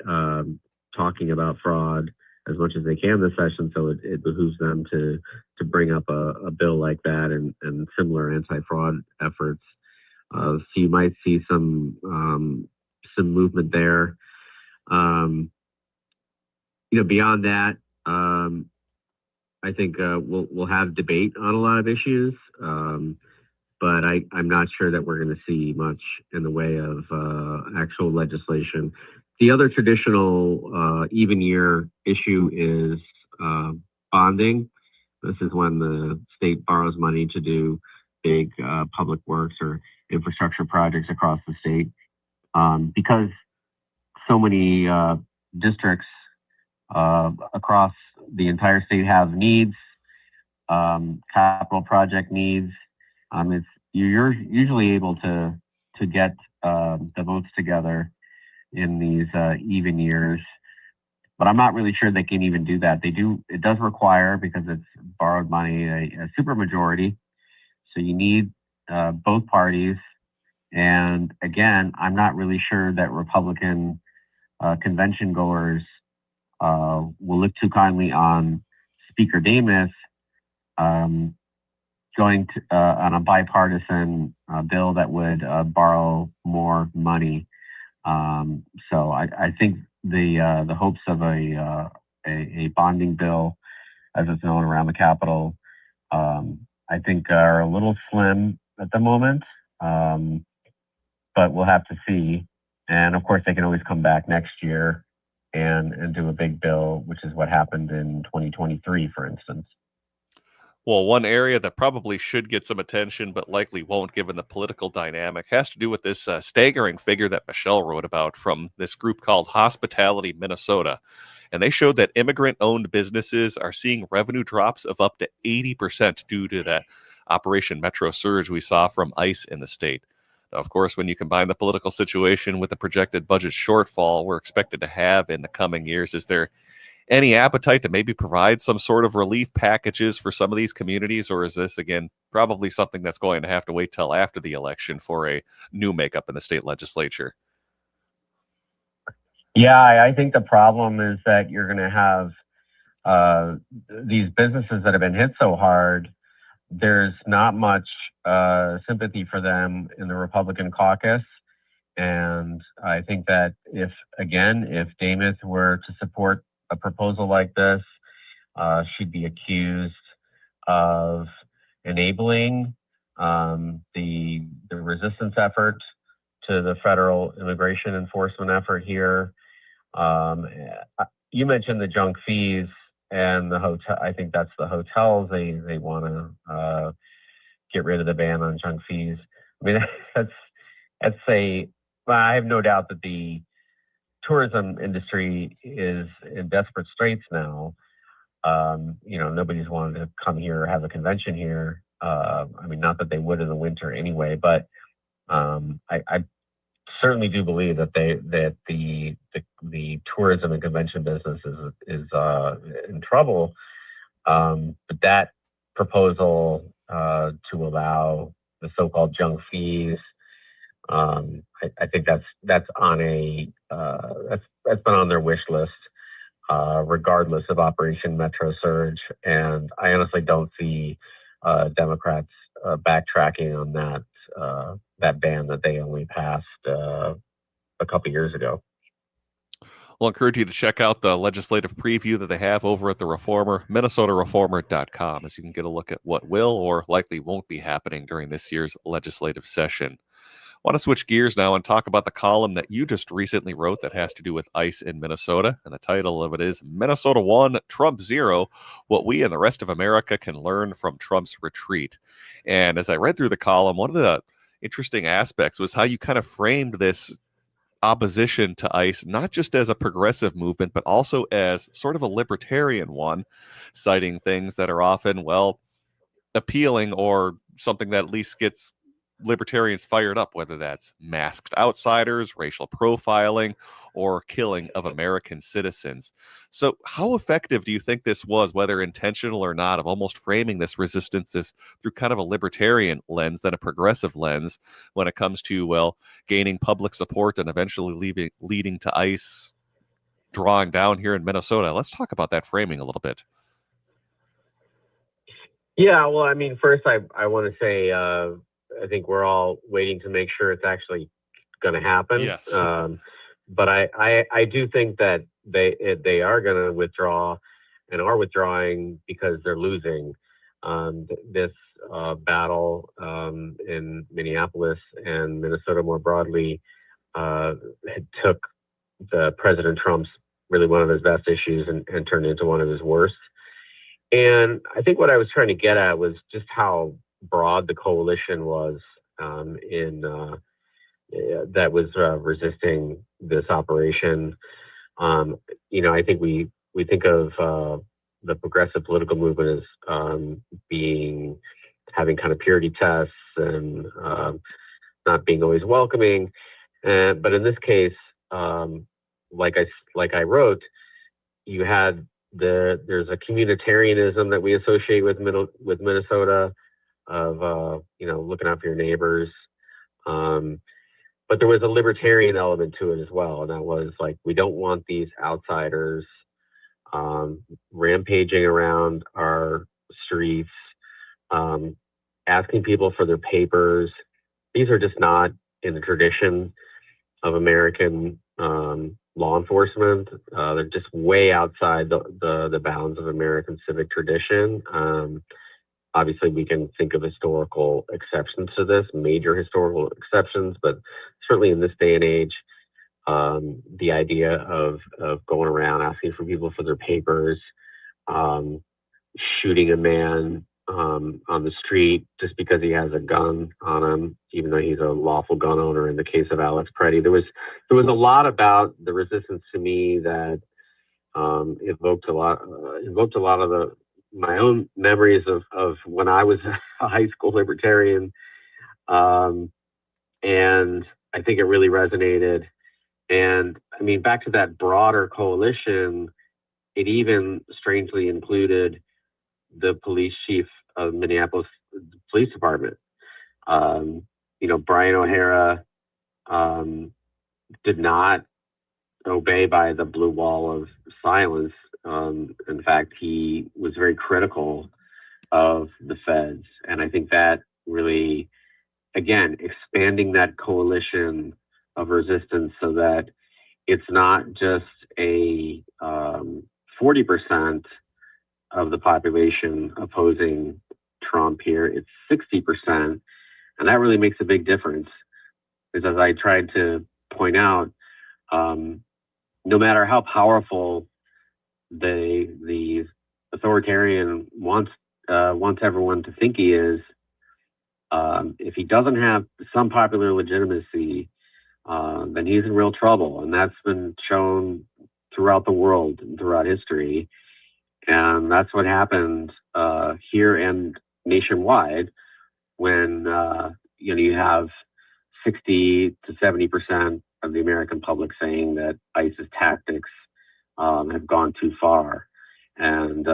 talking about fraud as much as they can this session. So it behooves them to bring up a bill like that and similar anti-fraud efforts. So you might see some movement there. Beyond that, I think we'll have debate on a lot of issues, but I'm not sure that we're going to see much in the way of actual legislation. The other traditional even year issue is bonding. This is when the state borrows money to do big public works or infrastructure projects across the state. Because so many districts across the entire state have needs, capital project needs. You're usually able to get the votes together in these even years, but I'm not really sure they can even do that. It does require, because it's borrowed money, a supermajority. So you need both parties. And again, I'm not really sure that Republican convention goers will look too kindly on Speaker Damas going to, on a bipartisan bill that would borrow more money. So I think the hopes of a bonding bill, as it's known around the Capitol, I think are a little slim at the moment. But we'll have to see. And of course, they can always come back next year and do a big bill, which is what happened in 2023, for instance. Well, one area that probably should get some attention, but likely won't given the political dynamic, has to do with this staggering figure that Michelle wrote about from this group called Hospitality Minnesota. And they showed that immigrant-owned businesses are seeing revenue drops of up to 80% due to that Operation Metro surge we saw from ICE in the state. Now, of course, when you combine the political situation with the projected budget shortfall we're expected to have in the coming years, is there any appetite to maybe provide some sort of relief packages for some of these communities? Or is this, again, probably something that's going to have to wait till after the election for a new makeup in the state legislature? Yeah, I think the problem is that you're going to have these businesses that have been hit so hard. There's not much sympathy for them in the Republican caucus. And I think that if Damas were to support a proposal like this, she'd be accused of enabling the resistance effort to the federal immigration enforcement effort here. You mentioned the junk fees and the hotel. I think that's the hotels. They want to get rid of the ban on junk fees. I mean, I have no doubt that the tourism industry is in desperate straits now. Nobody's wanted to come here or have a convention here. I mean, not that they would in the winter anyway, but I certainly do believe that the tourism and convention business is in trouble. But that proposal to allow the so-called junk fees, I think that's been on their wish list, regardless of Operation Metro Surge. And I honestly don't see Democrats backtracking on that ban that they only passed a couple years ago. I'll encourage you to check out the legislative preview that they have over at the Reformer, MinnesotaReformer.com, as you can get a look at what will or likely won't be happening during this year's legislative session. I want to switch gears now and talk about the column that you just recently wrote that has to do with ICE in Minnesota. And the title of it is Minnesota 1, Trump 0, What We and the Rest of America Can Learn from Trump's Retreat. And as I read through the column, one of the interesting aspects was how you kind of framed this opposition to ICE, not just as a progressive movement, but also as sort of a libertarian one, citing things that are often, appealing or something that at least gets libertarians fired up, whether that's masked outsiders, racial profiling, or killing of American citizens. So how effective do you think this was, whether intentional or not, of almost framing this resistance as through kind of a libertarian lens than a progressive lens when it comes to, well, gaining public support and eventually leading to ICE drawing down here in Minnesota? Let's talk about that framing a little bit. Yeah, well, I mean, first, I want to say I think we're all waiting to make sure it's actually going to happen. Yes. But I do think that they are going to withdraw and are withdrawing because they're losing this battle in Minneapolis and Minnesota more broadly. Took President Trump's really one of his best issues and turned into one of his worst. And I think what I was trying to get at was just how broad the coalition was that was resisting this operation. I think we think of the progressive political movement as having kind of purity tests and not being always welcoming. But in this case, like I wrote, you had there's a communitarianism that we associate with Minnesota of looking out for your neighbors, but there was a libertarian element to it as well, and that was like, we don't want these outsiders rampaging around our streets, asking people for their papers. These are just not in the tradition of American law enforcement. They're just way outside the bounds of American civic tradition. Obviously, we can think of historical exceptions to this, major historical exceptions, but certainly in this day and age, the idea of going around asking for people for their papers, shooting a man on the street just because he has a gun on him, even though he's a lawful gun owner. In the case of Alex Preddy, there was a lot about the resistance to me that evoked a lot of my own memories of when I was a high school libertarian, and I think it really resonated. And I mean, back to that broader coalition, it even strangely included the police chief of Minneapolis Police Department. Brian O'Hara did not obey by the blue wall of silence. In fact, he was very critical of the feds. And I think that really, again, expanding that coalition of resistance so that it's not just a 40% of the population opposing Trump here, it's 60%. And that really makes a big difference. Because as I tried to point out, no matter how powerful the authoritarian wants everyone to think he is, if he doesn't have some popular legitimacy, then he's in real trouble. And that's been shown throughout the world and throughout history. And that's what happened here and nationwide when you have 60 to 70% of the American public saying that ICE's tactics have gone too far. And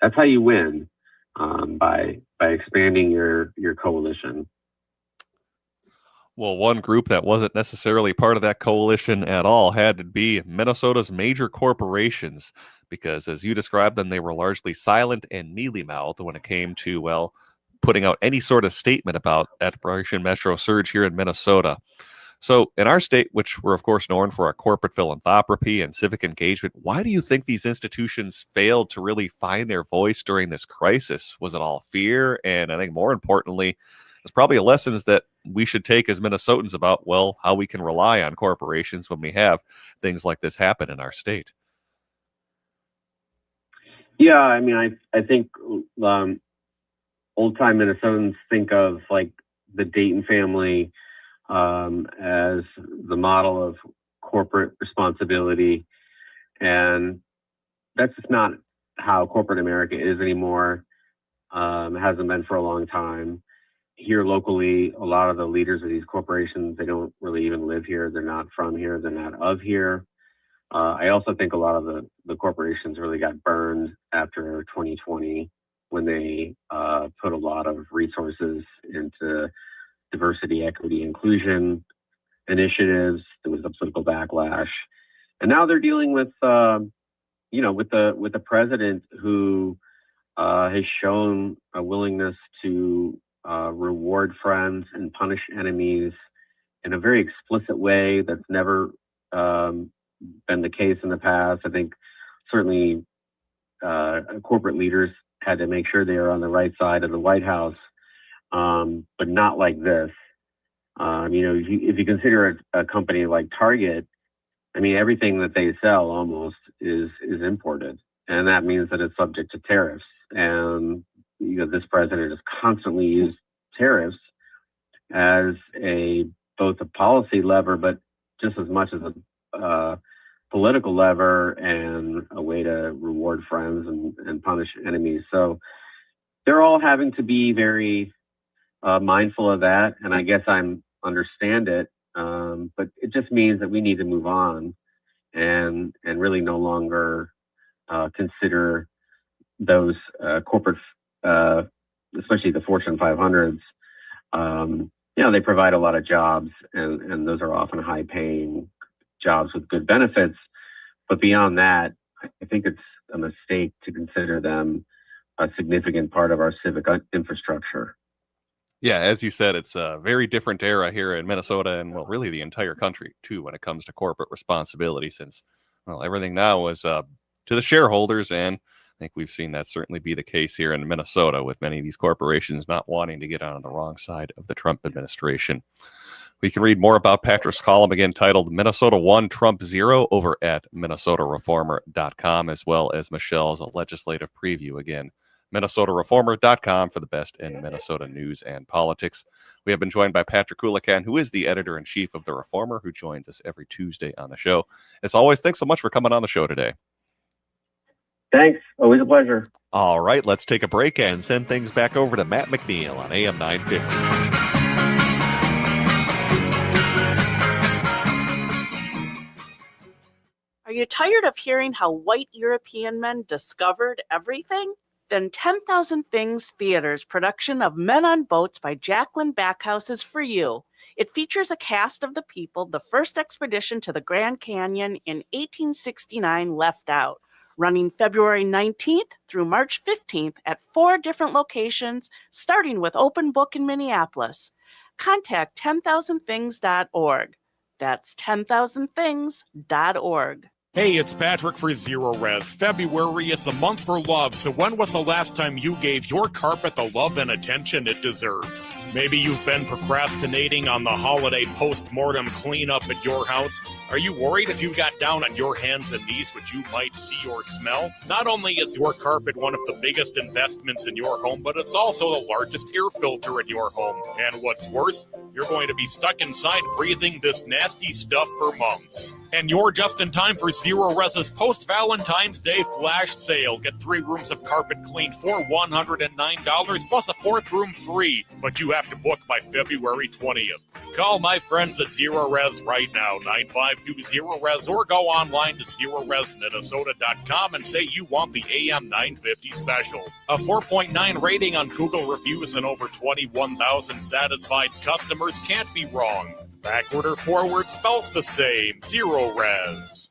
that's how you win, by expanding your coalition. Well, one group that wasn't necessarily part of that coalition at all had to be Minnesota's major corporations, because as you described them, they were largely silent and mealy-mouthed when it came to, well, putting out any sort of statement about Operation Metro Surge here in Minnesota. So in our state, which we're of course known for our corporate philanthropy and civic engagement, why do you think these institutions failed to really find their voice during this crisis? Was it all fear? And I think more importantly, it's probably lessons that we should take as Minnesotans about, well, how we can rely on corporations when we have things like this happen in our state. Yeah, I mean, I think old-time Minnesotans think of like the Dayton family as the model of corporate responsibility, and that's just not how corporate America is anymore. It hasn't been for a long time. here locally, a lot of the leaders of these corporations, they don't really even live here. They're not from here. They're not of here. I also think a lot of the corporations really got burned after 2020 when they put a lot of resources into diversity, equity, inclusion initiatives. There was a political backlash, and now they're dealing with, with the president who has shown a willingness to reward friends and punish enemies in a very explicit way that's never been the case in the past. I think certainly corporate leaders had to make sure they are on the right side of the White House, but not like this. If you consider a company like Target, I mean, everything that they sell almost is imported, and that means that it's subject to tariffs. And this president has constantly used tariffs as both a policy lever, but just as much as a political lever and a way to reward friends and punish enemies. So they're all having to be very mindful of that, and I guess I understand it, but it just means that we need to move on and really no longer consider those corporate, especially the Fortune 500s. They provide a lot of jobs, and those are often high-paying jobs with good benefits. But beyond that, I think it's a mistake to consider them a significant part of our civic infrastructure. Yeah, as you said, it's a very different era here in Minnesota and, well, really the entire country, too, when it comes to corporate responsibility, since, well, everything now is to the shareholders, and I think we've seen that certainly be the case here in Minnesota with many of these corporations not wanting to get on the wrong side of the Trump administration. We can read more about Patrick's column, again, titled Minnesota 1, Trump 0, over at MinnesotaReformer.com, as well as Michelle's legislative preview, again, MinnesotaReformer.com for the best in Minnesota news and politics. We have been joined by Patrick Coolican, who is the editor-in-chief of The Reformer, who joins us every Tuesday on the show. As always, thanks so much for coming on the show today. Thanks. Always a pleasure. All right, let's take a break and send things back over to Matt McNeil on AM 950. Are you tired of hearing how white European men discovered everything? Then 10,000 Things Theater's production of Men on Boats by Jacqueline Backhouse is for you. It features a cast of the people the first expedition to the Grand Canyon in 1869 left out, running February 19th through March 15th at 4 different locations, starting with Open Book in Minneapolis. Contact 10,000things.org. That's 10,000things.org. Hey, it's Patrick for Zero Res. February is the month for love, so when was the last time you gave your carpet the love and attention it deserves? Maybe you've been procrastinating on the holiday post-mortem cleanup at your house. Are you worried if you got down on your hands and knees what you might see or smell? Not only is your carpet one of the biggest investments in your home, but it's also the largest air filter in your home. And what's worse, you're going to be stuck inside breathing this nasty stuff for months. And you're just in time for Zero Res's post-Valentine's Day flash sale. Get 3 rooms of carpet cleaned for $109 plus a 4th room free. But you have to book by February 20th. Call my friends at Zero Res right now, 952-ZERO-RES, or go online to ZeroResMinnesota.com and say you want the AM 950 special. A 4.9 rating on Google reviews and over 21,000 satisfied customers can't be wrong. Backward or forward spells the same. Zero Res.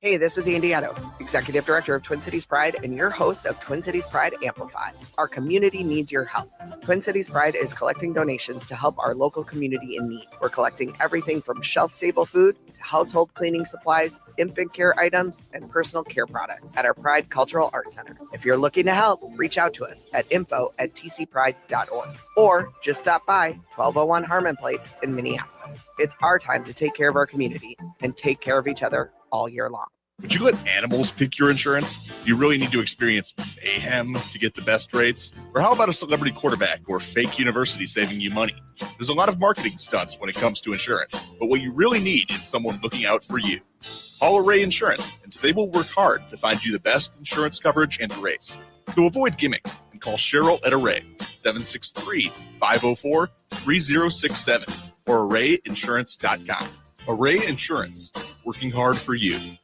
Hey, this is Andy Otto, Executive Director of Twin Cities Pride and your host of Twin Cities Pride Amplified. Our community needs your help. Twin Cities Pride is collecting donations to help our local community in need. We're collecting everything from shelf-stable food, household cleaning supplies, infant care items, and personal care products at our Pride Cultural Arts Center. If you're looking to help, reach out to us at info@tcpride.org or just stop by 1201 Harmon Place in Minneapolis. It's our time to take care of our community and take care of each other all year long. Would you let animals pick your insurance? Do you really need to experience mayhem to get the best rates? Or how about a celebrity quarterback or fake university saving you money? There's a lot of marketing stunts when it comes to insurance, but what you really need is someone looking out for you. Call Array Insurance, and they will work hard to find you the best insurance coverage and rates. So avoid gimmicks and call Cheryl at Array, 763-504-3067, or arrayinsurance.com. Array Insurance, working hard for you.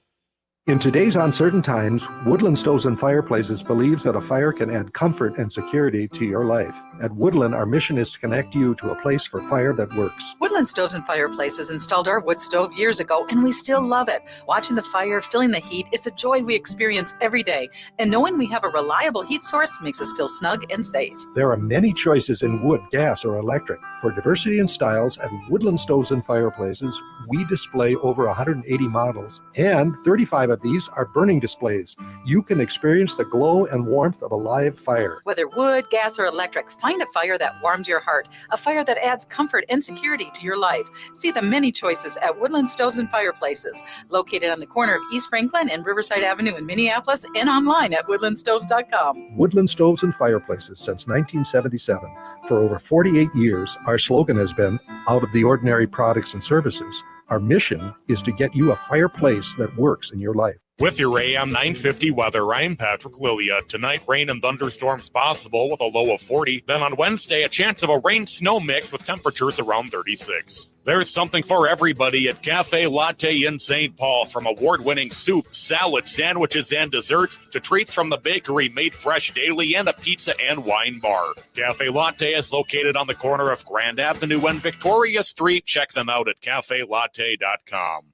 In today's uncertain times, Woodland Stoves and Fireplaces believes that a fire can add comfort and security to your life. At Woodland, our mission is to connect you to a place for fire that works. Woodland Stoves and Fireplaces installed our wood stove years ago, and we still love it. Watching the fire, feeling the heat is a joy we experience every day. And knowing we have a reliable heat source makes us feel snug and safe. There are many choices in wood, gas, or electric. For diversity in styles, at Woodland Stoves and Fireplaces, we display over 180 models, and 35 of these are burning displays. You can experience the glow and warmth of a live fire. Whether wood, gas, or electric, find a fire that warms your heart, a fire that adds comfort and security to your life. See the many choices at Woodland Stoves and Fireplaces, located on the corner of East Franklin and Riverside Avenue in Minneapolis, and online at woodlandstoves.com. Woodland Stoves and Fireplaces since 1977. For over 48 years, our slogan has been, out of the ordinary products and services. Our mission is to get you a fireplace that works in your life. With your AM 950 weather, I'm Patrick Lilia. Tonight, rain and thunderstorms possible with a low of 40. Then on Wednesday, a chance of a rain-snow mix with temperatures around 36. There's something for everybody at Cafe Latte in St. Paul. From award-winning soup, salad, sandwiches, and desserts to treats from the bakery made fresh daily and a pizza and wine bar. Cafe Latte is located on the corner of Grand Avenue and Victoria Street. Check them out at cafelatte.com.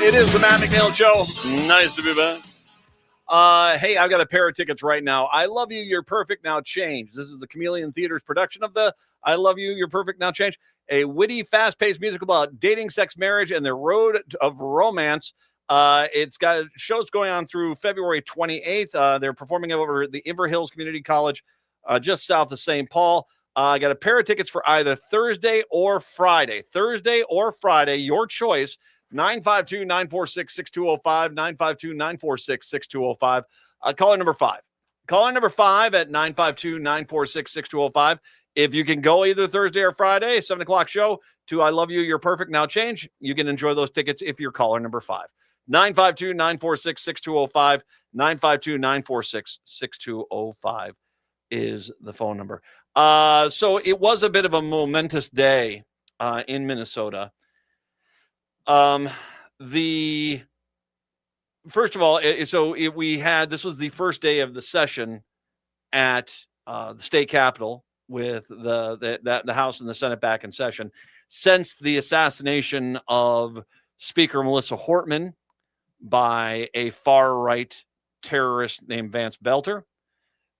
It is the Matt McNeil Show. Nice to be back. Hey, I've got a pair of tickets right now. I Love You, You're Perfect, Now Change. This is the Chameleon Theater's production of the I Love You, You're Perfect, Now Change. A witty, fast-paced musical about dating, sex, marriage, and the road of romance. It's got shows going on through February 28th. They're performing over at the Inver Hills Community College, just south of St. Paul. I got a pair of tickets for either Thursday or Friday. Thursday or Friday, your choice. 952-946-6205, 952-946-6205. Caller number 5. Caller number 5 at 952-946-6205. If you can go either Thursday or Friday, 7 o'clock show to I Love You, You're Perfect, Now Change, you can enjoy those tickets if you're caller number 5. 952-946-6205, 952-946-6205 is the phone number. So it was a bit of a momentous day in Minnesota. First of all, this was the first day of the session at the state capitol with the House and the Senate back in session since the assassination of Speaker Melissa Hortman by a far-right terrorist named Vance Belter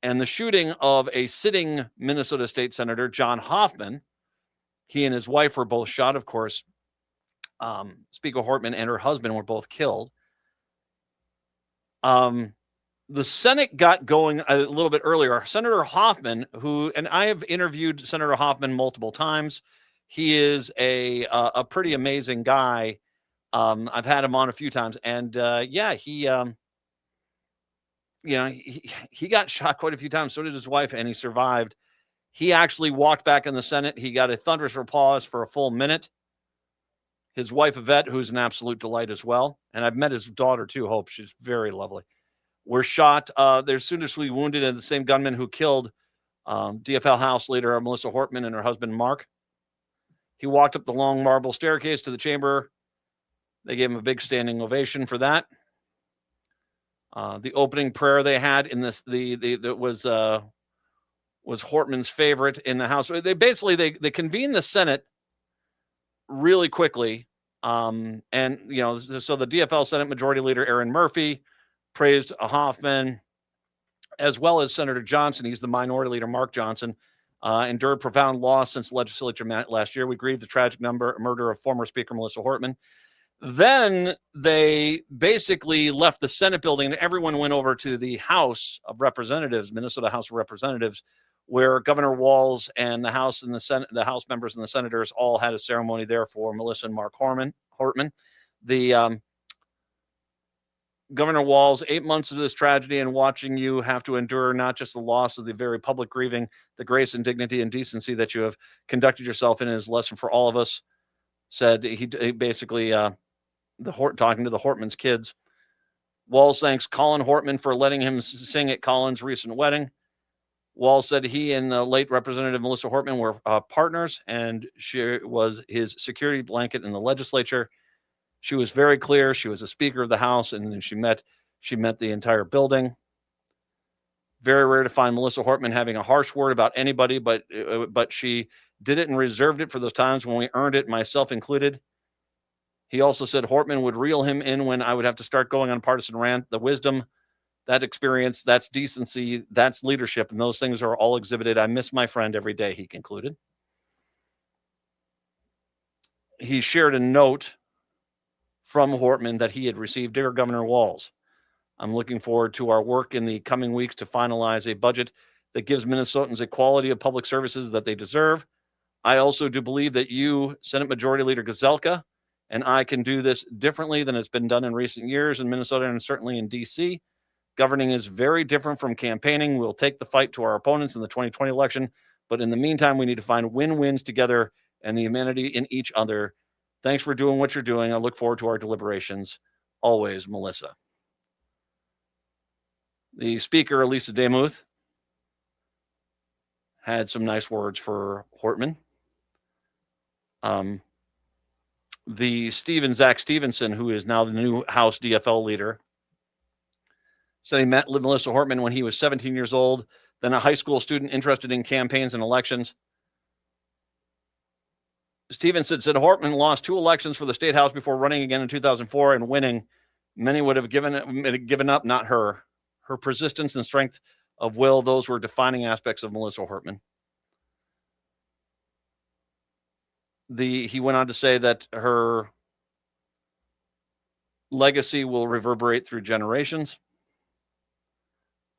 and the shooting of a sitting Minnesota State Senator, John Hoffman. He and his wife were both shot, of course. Speaker Hortman and her husband were both killed. The Senate got going a little bit earlier. Senator Hoffman, and I have interviewed Senator Hoffman multiple times. He is a pretty amazing guy. I've had him on a few times, and he got shot quite a few times. So did his wife, and he survived. He actually walked back in the Senate. He got a thunderous applause for a full minute. His wife, Yvette, who's an absolute delight as well. And I've met his daughter, too, Hope. She's very lovely. Were shot. They're seriously wounded, and the same gunman who killed DFL House leader Melissa Hortman and her husband, Mark. He walked up the long marble staircase to the chamber. They gave him a big standing ovation for that. The opening prayer they had in this, was Hortman's favorite in the House. They convened the Senate really quickly. So the DFL Senate Majority Leader Aaron Murphy praised Hoffman, as well as Senator Johnson. He's the Minority Leader, Mark Johnson, endured profound loss since the legislature met last year. We grieve the tragic murder of former Speaker Melissa Hortman. Then they basically left the Senate building and everyone went over to the House of Representatives, Minnesota House of Representatives, where Governor Walz and the House and the Senate, the House members and the senators all had a ceremony there for Melissa and Mark Hortman. Governor Walz, 8 months of this tragedy and watching you have to endure not just the loss of the very public grieving, the grace and dignity and decency that you have conducted yourself in is a lesson for all of us, said he basically, talking to the Hortman's kids. Walz thanks Colin Hortman for letting him sing at Colin's recent wedding. Walz said he and the late Representative Melissa Hortman were partners, and she was his security blanket in the legislature. She was very clear. She was a Speaker of the House, and she met the entire building. Very rare to find Melissa Hortman having a harsh word about anybody, but she did it and reserved it for those times when we earned it, myself included. He also said Hortman would reel him in when I would have to start going on a partisan rant. The wisdom, that experience, that's decency, that's leadership, and those things are all exhibited. I miss my friend every day, he concluded. He shared a note from Hortman that he had received. Dear Governor Walz, I'm looking forward to our work in the coming weeks to finalize a budget that gives Minnesotans a quality of public services that they deserve. I also do believe that you, Senate Majority Leader Gazelka, and I can do this differently than it's been done in recent years in Minnesota and certainly in D.C. Governing is very different from campaigning. We'll take the fight to our opponents in the 2020 election, but in the meantime, we need to find win-wins together and the humanity in each other. Thanks for doing what you're doing. I look forward to our deliberations. Always, Melissa. The Speaker, Elisa Demuth, had some nice words for Hortman. The Zach Stevenson, who is now the new House DFL leader, said he met Melissa Hortman when he was 17 years old, then a high school student interested in campaigns and elections. Stevenson said Hortman lost 2 elections for the state house before running again in 2004 and winning. Many would have given up, not her. Her persistence and strength of will, those were defining aspects of Melissa Hortman. He went on to say that her legacy will reverberate through generations.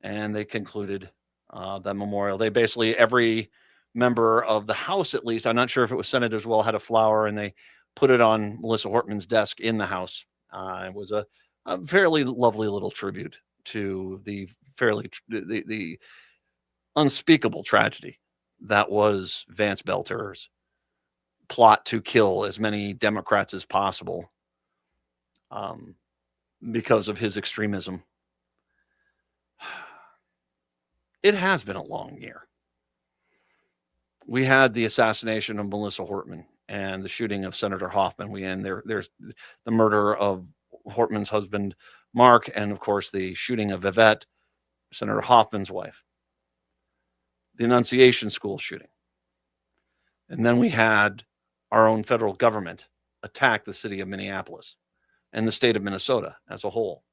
And they concluded that memorial. They basically, every member of the House, at least, I'm not sure if it was Senate as well, had a flower, and they put it on Melissa Hortman's desk in the House. It was a fairly lovely little tribute to the unspeakable tragedy that was Vance Belter's plot to kill as many Democrats as possible because of his extremism. It has been a long year. We had the assassination of Melissa Hortman and the shooting of Senator Hoffman. There's the murder of Hortman's husband, Mark, and of course the shooting of Yvette, Senator Hoffman's wife. The Annunciation School shooting. And then we had our own federal government attack the city of Minneapolis and the state of Minnesota as a whole.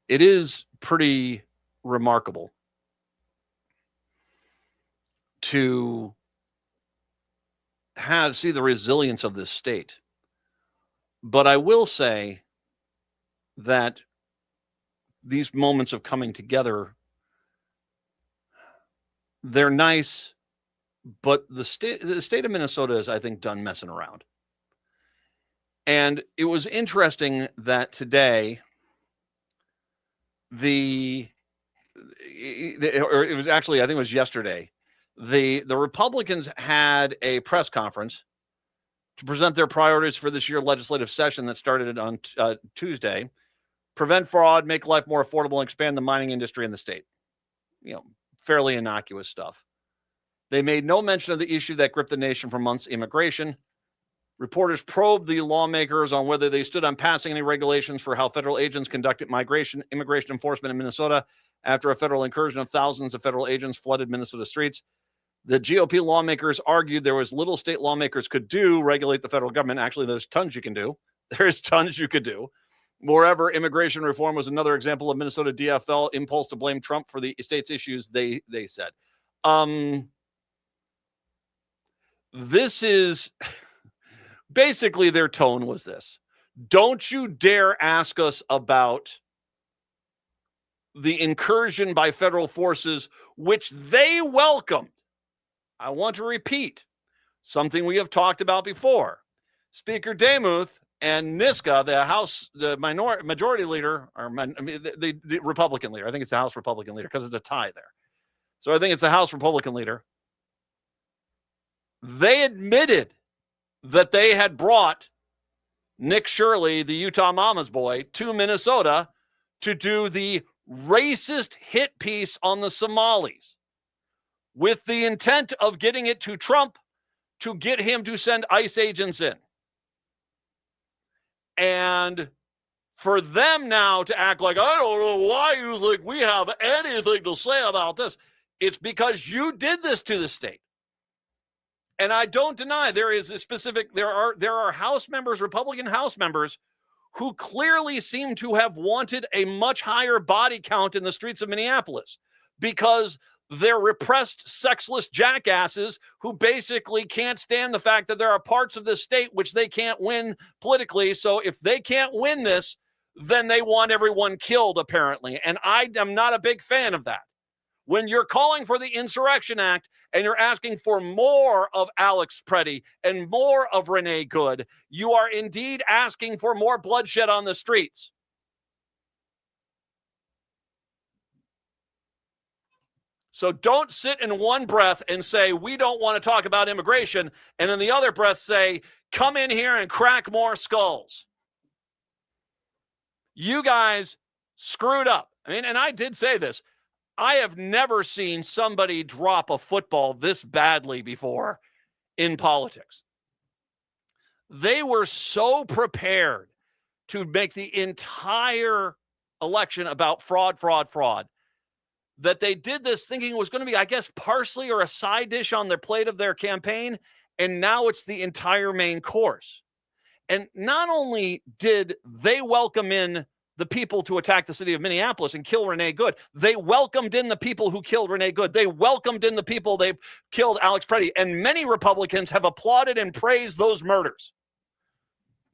It is pretty remarkable to see the resilience of this state. But I will say that these moments of coming together, they're nice, but the state of Minnesota is, I think, done messing around. And it was interesting that today, it was actually, I think it was yesterday, the Republicans had a press conference to present their priorities for this year's legislative session that started on Tuesday. Prevent fraud, make life more affordable, and expand the mining industry in the state. Fairly innocuous stuff. They made no mention of the issue that gripped the nation for months, immigration. Reporters probed the lawmakers on whether they stood on passing any regulations for how federal agents conducted immigration enforcement in Minnesota after a federal incursion of thousands of federal agents flooded Minnesota streets. The GOP lawmakers argued there was little state lawmakers could do regulate the federal government. Actually, there's tons you can do. There's tons you could do. Moreover, immigration reform was another example of Minnesota DFL impulse to blame Trump for the state's issues, they said. This is basically their tone was this. Don't you dare ask us about the incursion by federal forces, which they welcomed. I want to repeat something we have talked about before. Speaker Demuth and Niska, the majority leader, or the Republican leader, I think it's the House Republican leader because it's a tie there. So I think it's the House Republican leader. They admitted that they had brought Nick Shirley, the Utah mama's boy, to Minnesota to do the racist hit piece on the Somalis with the intent of getting it to Trump to get him to send ICE agents in. And for them now to act like, I don't know why you think we have anything to say about this. It's because you did this to the state. And I don't deny there is a specific, there are House members, Republican House members, who clearly seem to have wanted a much higher body count in the streets of Minneapolis because they're repressed, sexless jackasses who basically can't stand the fact that there are parts of this state which they can't win politically. So if they can't win this, then they want everyone killed, apparently. And I am not a big fan of that. When you're calling for the Insurrection Act and you're asking for more of Alex Preddy and more of Renee Good, you are indeed asking for more bloodshed on the streets. So don't sit in one breath and say, we don't want to talk about immigration, and in the other breath say, come in here and crack more skulls. You guys screwed up. I mean, and I did say this. I have never seen somebody drop a football this badly before in politics. They were so prepared to make the entire election about fraud, that they did this thinking it was going to be, I guess, parsley or a side dish on their plate of their campaign, and now it's the entire main course. And not only did they welcome in the people to attack the city of Minneapolis and kill Renee Good, they welcomed in the people who killed Renee Good. They welcomed in the people they killed Alex Preddy. And many Republicans have applauded and praised those murders.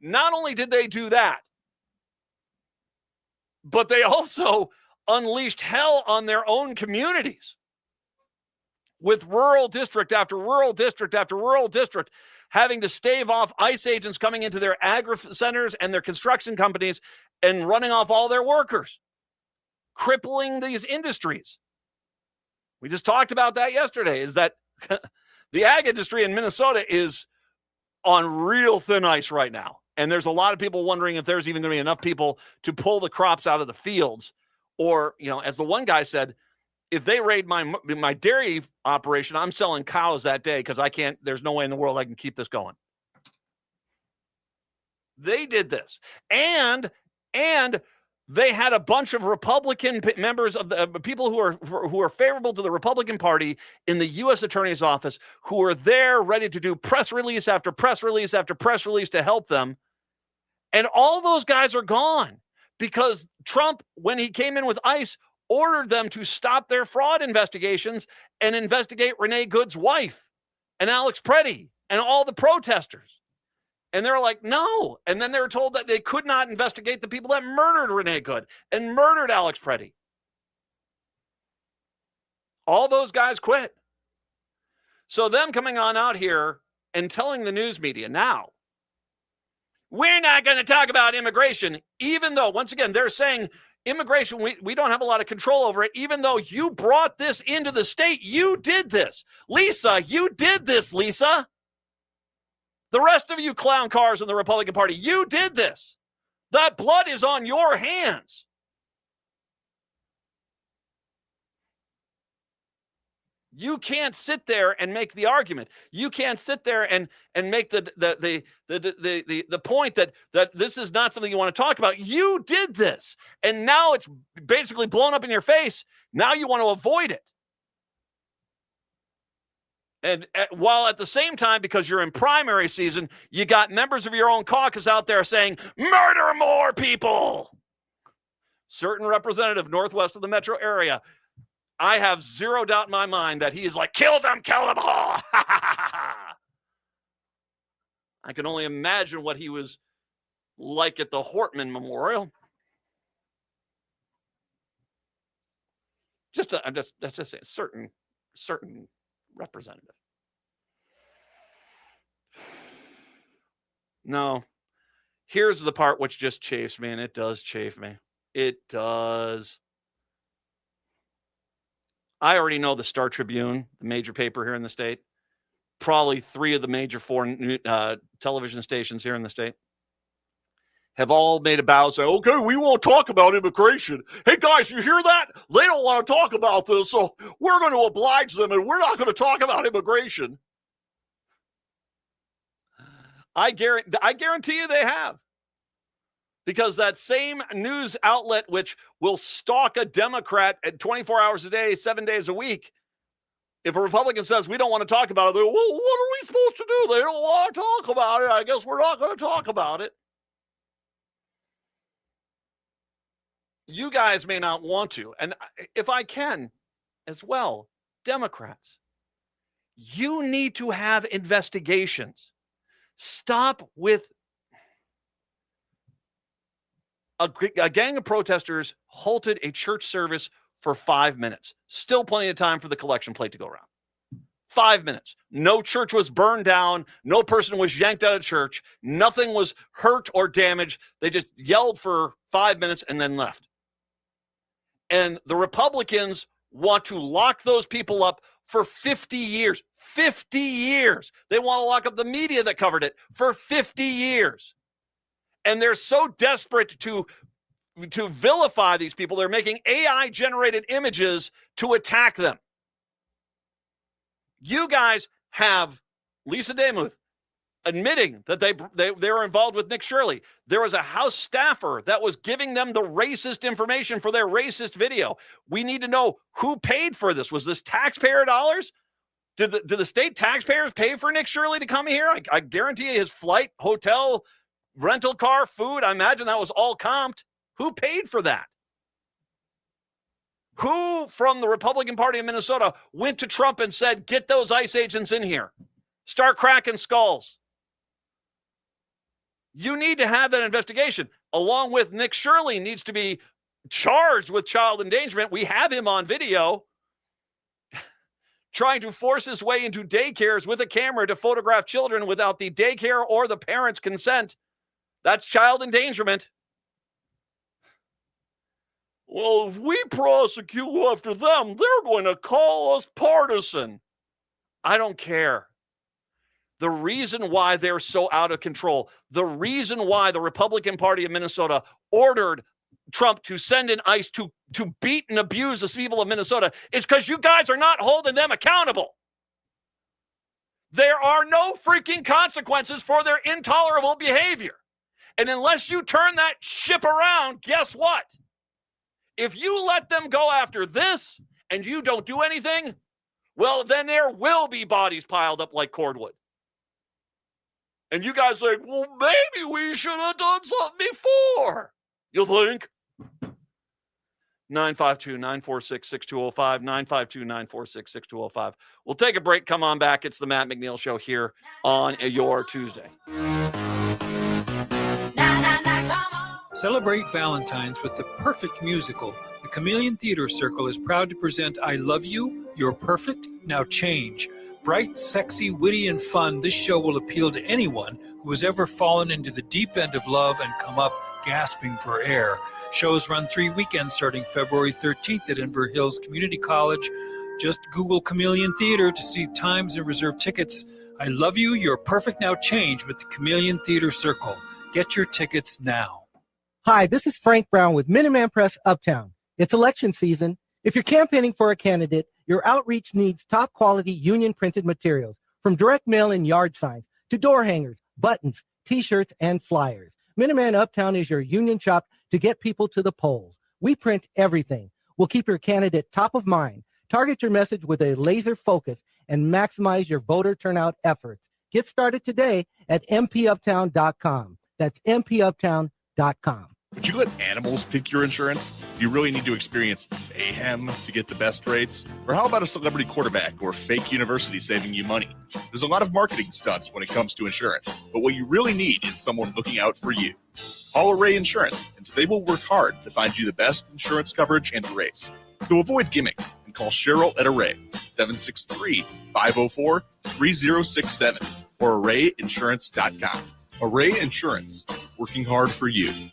Not only did they do that, but they also unleashed hell on their own communities with rural district after rural district after rural district having to stave off ICE agents coming into their agri centers and their construction companies and running off all their workers, crippling these industries. We just talked about that yesterday, is that the ag industry in Minnesota is on real thin ice right now. And there's a lot of people wondering if there's even going to be enough people to pull the crops out of the fields. Or, you know, as the one guy said, if they raid my dairy operation, I'm selling cows that day because there's no way in the world I can keep this going. They did this. And they had a bunch of Republican members of the people who are favorable to the Republican Party in the U.S. Attorney's Office who are there ready to do press release after press release after press release to help them. And all those guys are gone because Trump, when he came in with ICE, ordered them to stop their fraud investigations and investigate Renee Good's wife and Alex Preddy and all the protesters. And they're like, no. And then they were told that they could not investigate the people that murdered Renee Good and murdered Alex Preddy. All those guys quit. So them coming on out here and telling the news media now, we're not going to talk about immigration, even though, once again, they're saying immigration, we don't have a lot of control over it, even though you brought this into the state. You did this. Lisa, you did this, Lisa. The rest of you clown cars in the Republican Party, you did this. That blood is on your hands. You can't sit there and make the argument. You can't sit there and make the point that this is not something you want to talk about. You did this, and now it's basically blown up in your face. Now you want to avoid it. And while at the same time, because you're in primary season, you got members of your own caucus out there saying, murder more people. Certain representative northwest of the metro area, I have zero doubt in my mind that he is like, kill them all. I can only imagine what he was like at the Hortman Memorial. That's just a certain representative. No, here's the part which just chafes me, and it does chafe me. It does. I already know the Star Tribune, the major paper here in the state, probably 3 of the major 4 television stations here in the state. have all made a bow, say, okay, we won't talk about immigration. Hey, guys, you hear that? They don't want to talk about this, so we're going to oblige them, and we're not going to talk about immigration. I guarantee you they have. Because that same news outlet, which will stalk a Democrat at 24 hours a day, 7 days a week, if a Republican says we don't want to talk about it, they go, well, what are we supposed to do? They don't want to talk about it. I guess we're not going to talk about it. You guys may not want to. And if I can as well, Democrats, you need to have investigations. Stop with a gang of protesters halted a church service for 5 minutes. Still plenty of time for the collection plate to go around. 5 minutes. No church was burned down. No person was yanked out of church. Nothing was hurt or damaged. They just yelled for 5 minutes and then left. And the Republicans want to lock those people up for 50 years. 50 years. They want to lock up the media that covered it for 50 years. And they're so desperate to vilify these people, they're making AI-generated images to attack them. You guys have Lisa Demuth admitting that they were involved with Nick Shirley. There was a House staffer that was giving them the racist information for their racist video. We need to know who paid for this. Was this taxpayer dollars? Did the state taxpayers pay for Nick Shirley to come here? I guarantee you his flight, hotel, rental car, food, I imagine that was all comped. Who paid for that? Who from the Republican Party of Minnesota went to Trump and said, get those ICE agents in here? Start cracking skulls. You need to have that investigation, along with Nick Shirley needs to be charged with child endangerment. We have him on video trying to force his way into daycares with a camera to photograph children without the daycare or the parents' consent. That's child endangerment. Well, if we prosecute after them, they're going to call us partisan. I don't care. The reason why they're so out of control, the reason why the Republican Party of Minnesota ordered Trump to send in ICE to beat and abuse the people of Minnesota is because you guys are not holding them accountable. There are no freaking consequences for their intolerable behavior. And unless you turn that ship around, guess what? If you let them go after this and you don't do anything, well, then there will be bodies piled up like cordwood. And you guys think, well, maybe we should have done something before. You think? 952-946-6205, 952-946-6205. We'll take a break. Come on back. It's the Matt McNeil Show here on your Tuesday. Celebrate Valentine's with the perfect musical. The Chameleon Theater Circle is proud to present I Love You, You're Perfect, Now Change. Bright, sexy, witty, and fun, this show will appeal to anyone who has ever fallen into the deep end of love and come up gasping for air. Shows run 3 weekends starting February 13th at Inver Hills Community College. Just Google Chameleon Theater to see times and reserve tickets. I Love You, You're Perfect, Now Change with the Chameleon Theater Circle. Get your tickets now. Hi, this is Frank Brown with Minuteman Press Uptown. It's election season. If you're campaigning for a candidate, your outreach needs top quality union printed materials, from direct mail and yard signs to door hangers, buttons, t-shirts, and flyers. Minuteman Uptown is your union shop to get people to the polls. We print everything. We'll keep your candidate top of mind, target your message with a laser focus, and maximize your voter turnout efforts. Get started today at mpuptown.com. That's mpuptown.com. Would you let animals pick your insurance? Do you really need to experience mayhem to get the best rates? Or how about a celebrity quarterback or fake university saving you money? There's a lot of marketing stunts when it comes to insurance, but what you really need is someone looking out for you. Call Array Insurance, and they will work hard to find you the best insurance coverage and rates. So avoid gimmicks and call Cheryl at Array, 763-504-3067, or arrayinsurance.com. Array Insurance, working hard for you.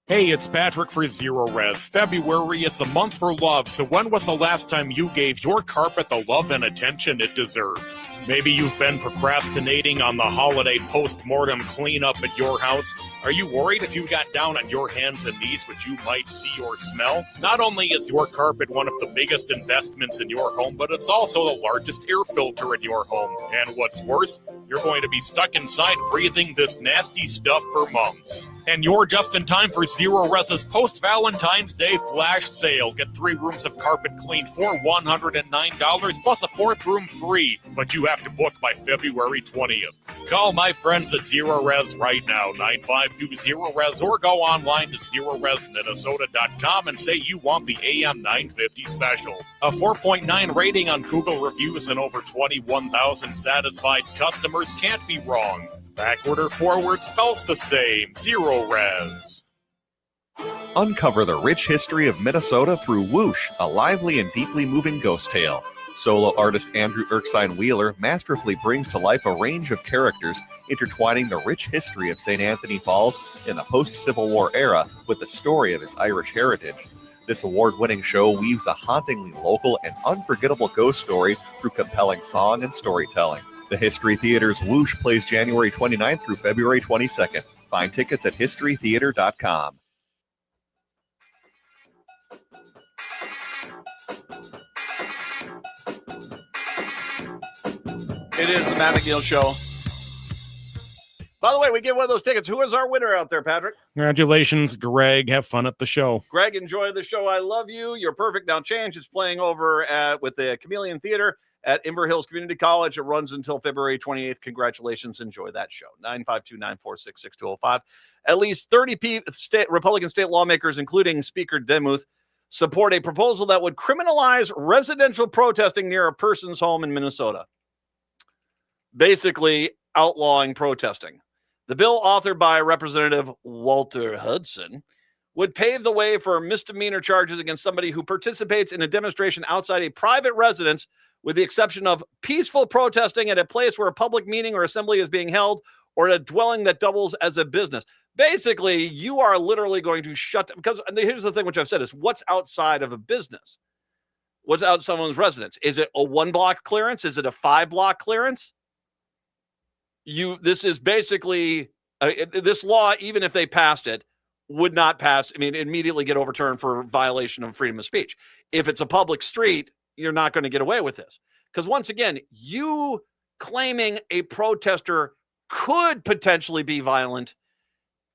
Hey, it's Patrick for Zero Res. February is the month for love, so when was the last time you gave your carpet the love and attention it deserves? Maybe you've been procrastinating on the holiday post-mortem cleanup at your house. Are you worried if you got down on your hands and knees what you might see or smell? Not only is your carpet one of the biggest investments in your home, but it's also the largest air filter in your home. And what's worse, you're going to be stuck inside breathing this nasty stuff for months. And you're just in time for Zero Res's post-Valentine's Day flash sale. Get 3 rooms of carpet cleaned for $109 plus a 4th room free. But you have to book by February 20th. Call my friends at Zero Res right now, 9520-RES, or go online to ZeroResMinnesota.com and say you want the AM 950 special. A 4.9 rating on Google reviews and over 21,000 satisfied customers can't be wrong. Backward or forward spells the same. Zero Res. Uncover the rich history of Minnesota through Whoosh, a lively and deeply moving ghost tale. Solo artist Andrew Erskine Wheeler masterfully brings to life a range of characters, intertwining the rich history of St. Anthony Falls in the post-Civil War era with the story of his Irish heritage. This award-winning show weaves a hauntingly local and unforgettable ghost story through compelling song and storytelling. The History Theater's Whoosh plays January 29th through February 22nd. Find tickets at historytheater.com. It is the Matt McNeil Show. By the way, we give one of those tickets. Who is our winner out there, Patrick? Congratulations, Greg. Have fun at the show. Greg, enjoy the show. I love you. You're perfect. Now change. It's playing over with the Chameleon Theater at Inver Hills Community College. It runs until February 28th. Congratulations. Enjoy that show. 952-946-6205. At least 30 Republican state lawmakers, including Speaker Demuth, support a proposal that would criminalize residential protesting near a person's home in Minnesota. Basically outlawing protesting. The bill, authored by Representative Walter Hudson, would pave the way for misdemeanor charges against somebody who participates in a demonstration outside a private residence, with the exception of peaceful protesting at a place where a public meeting or assembly is being held, or at a dwelling that doubles as a business. Basically, you are literally going to shut, because here's the thing which I've said is, what's outside of a business? What's out someone's residence? Is it a 1-block clearance? Is it a 5-block clearance? This is basically this law, even if they passed it, would not pass. I mean, immediately get overturned for violation of freedom of speech. If it's a public street, you're not going to get away with this. Because once again, you claiming a protester could potentially be violent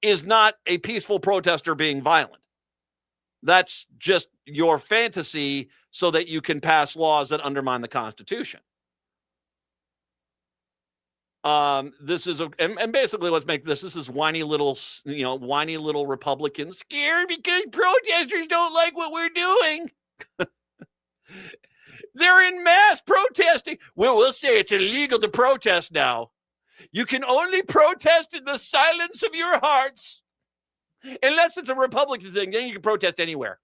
is not a peaceful protester being violent. That's just your fantasy so that you can pass laws that undermine the Constitution. This is and basically let's make this is whiny little Republicans scared because protesters don't like what we're doing. They're in mass protesting. Well, we'll say it's illegal to protest now. You can only protest in the silence of your hearts. Unless it's a Republican thing, then you can protest anywhere.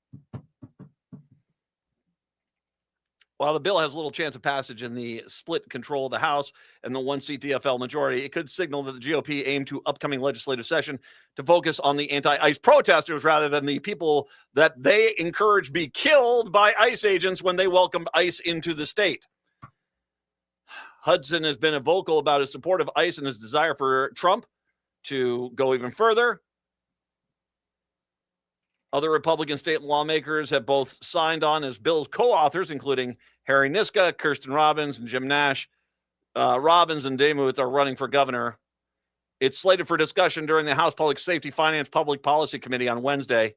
While the bill has little chance of passage in the split control of the House and the 1-seat DFL majority, it could signal that the GOP aim to upcoming legislative session to focus on the anti-ICE protesters rather than the people that they encourage be killed by ICE agents when they welcomed ICE into the state. Hudson has been vocal about his support of ICE and his desire for Trump to go even further. Other Republican state lawmakers have both signed on as bill's co-authors, including Harry Niska, Kirsten Robbins, and Jim Nash. Robbins and Demuth are running for governor. It's slated for discussion during the House Public Safety, Finance, Public Policy Committee on Wednesday.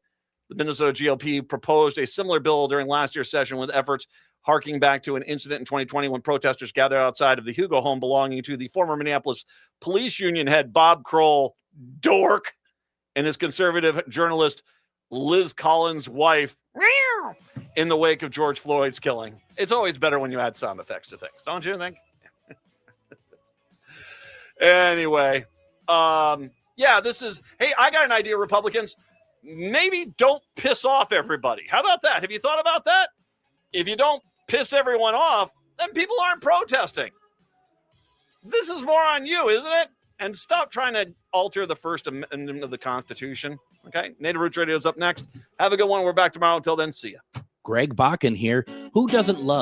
The Minnesota GOP proposed a similar bill during last year's session, with efforts harking back to an incident in 2020 when protesters gathered outside of the Hugo home belonging to the former Minneapolis Police Union head Bob Kroll, dork, and his conservative journalist Liz Collins' wife, in the wake of George Floyd's killing. It's always better when you add sound effects to things, don't you think? Anyway, this is, hey, I got an idea, Republicans. Maybe don't piss off everybody. How about that? Have you thought about that? If you don't piss everyone off, then people aren't protesting. This is more on you, isn't it? And stop trying to alter the First Amendment of the Constitution. Okay, Native Roots Radio is up next. Have a good one. We're back tomorrow. Until then, see ya. Greg Bakken here. Who doesn't love